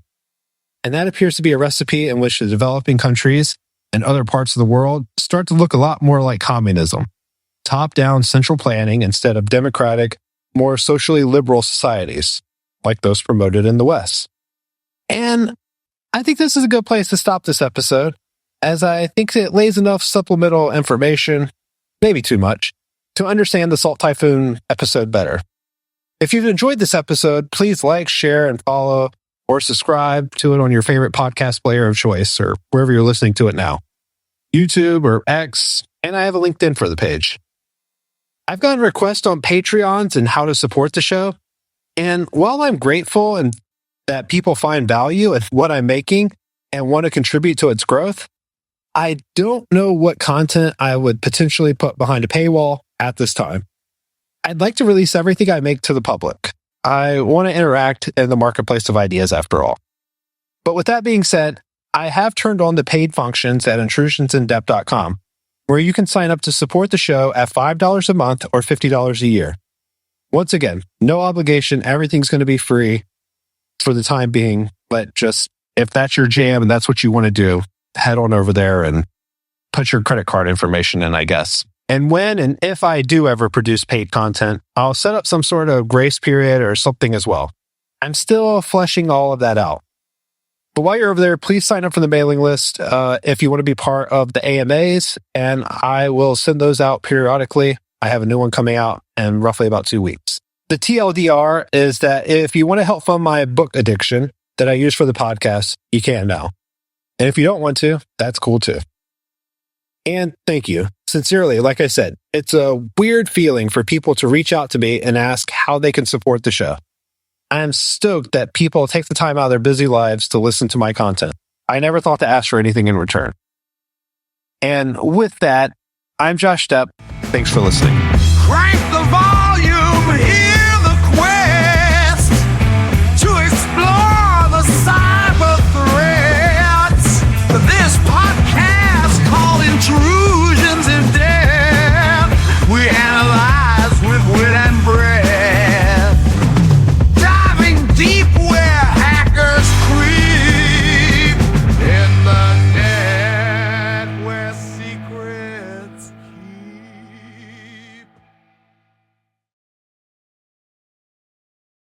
And that appears to be a recipe in which the developing countries and other parts of the world start to look a lot more like communism. Top-down central planning instead of democratic, more socially liberal societies, like those promoted in the West. And I think this is a good place to stop this episode, as I think it lays enough supplemental information, maybe too much, to understand the Salt Typhoon episode better. If you've enjoyed this episode, please like, share, and follow, or subscribe to it on your favorite podcast player of choice or wherever you're listening to it now, YouTube or X, and I have a LinkedIn for the page. I've gotten requests on Patreons and how to support the show, and while I'm grateful and that people find value in what I'm making and want to contribute to its growth, I don't know what content I would potentially put behind a paywall at this time. I'd like to release everything I make to the public. I want to interact in the marketplace of ideas after all. But with that being said, I have turned on the paid functions at IntrusionsInDepth.com, where you can sign up to support the show at $5 a month or $50 a year. Once again, no obligation. Everything's going to be free for the time being. But just, if that's your jam and that's what you want to do, head on over there and put your credit card information in, I guess. And when and if I do ever produce paid content, I'll set up some sort of grace period or something as well. I'm still fleshing all of that out. But while you're over there, please sign up for the mailing list if you want to be part of the AMAs, and I will send those out periodically. I have a new one coming out in roughly about 2 weeks. The TLDR is that if you want to help fund my book addiction that I use for the podcast, you can now. And if you don't want to, that's cool too. And thank you. Sincerely, like I said, it's a weird feeling for people to reach out to me and ask how they can support the show. I'm stoked that people take the time out of their busy lives to listen to my content. I never thought to ask for anything in return. And with that, I'm Josh Stapp. Thanks for listening. Crank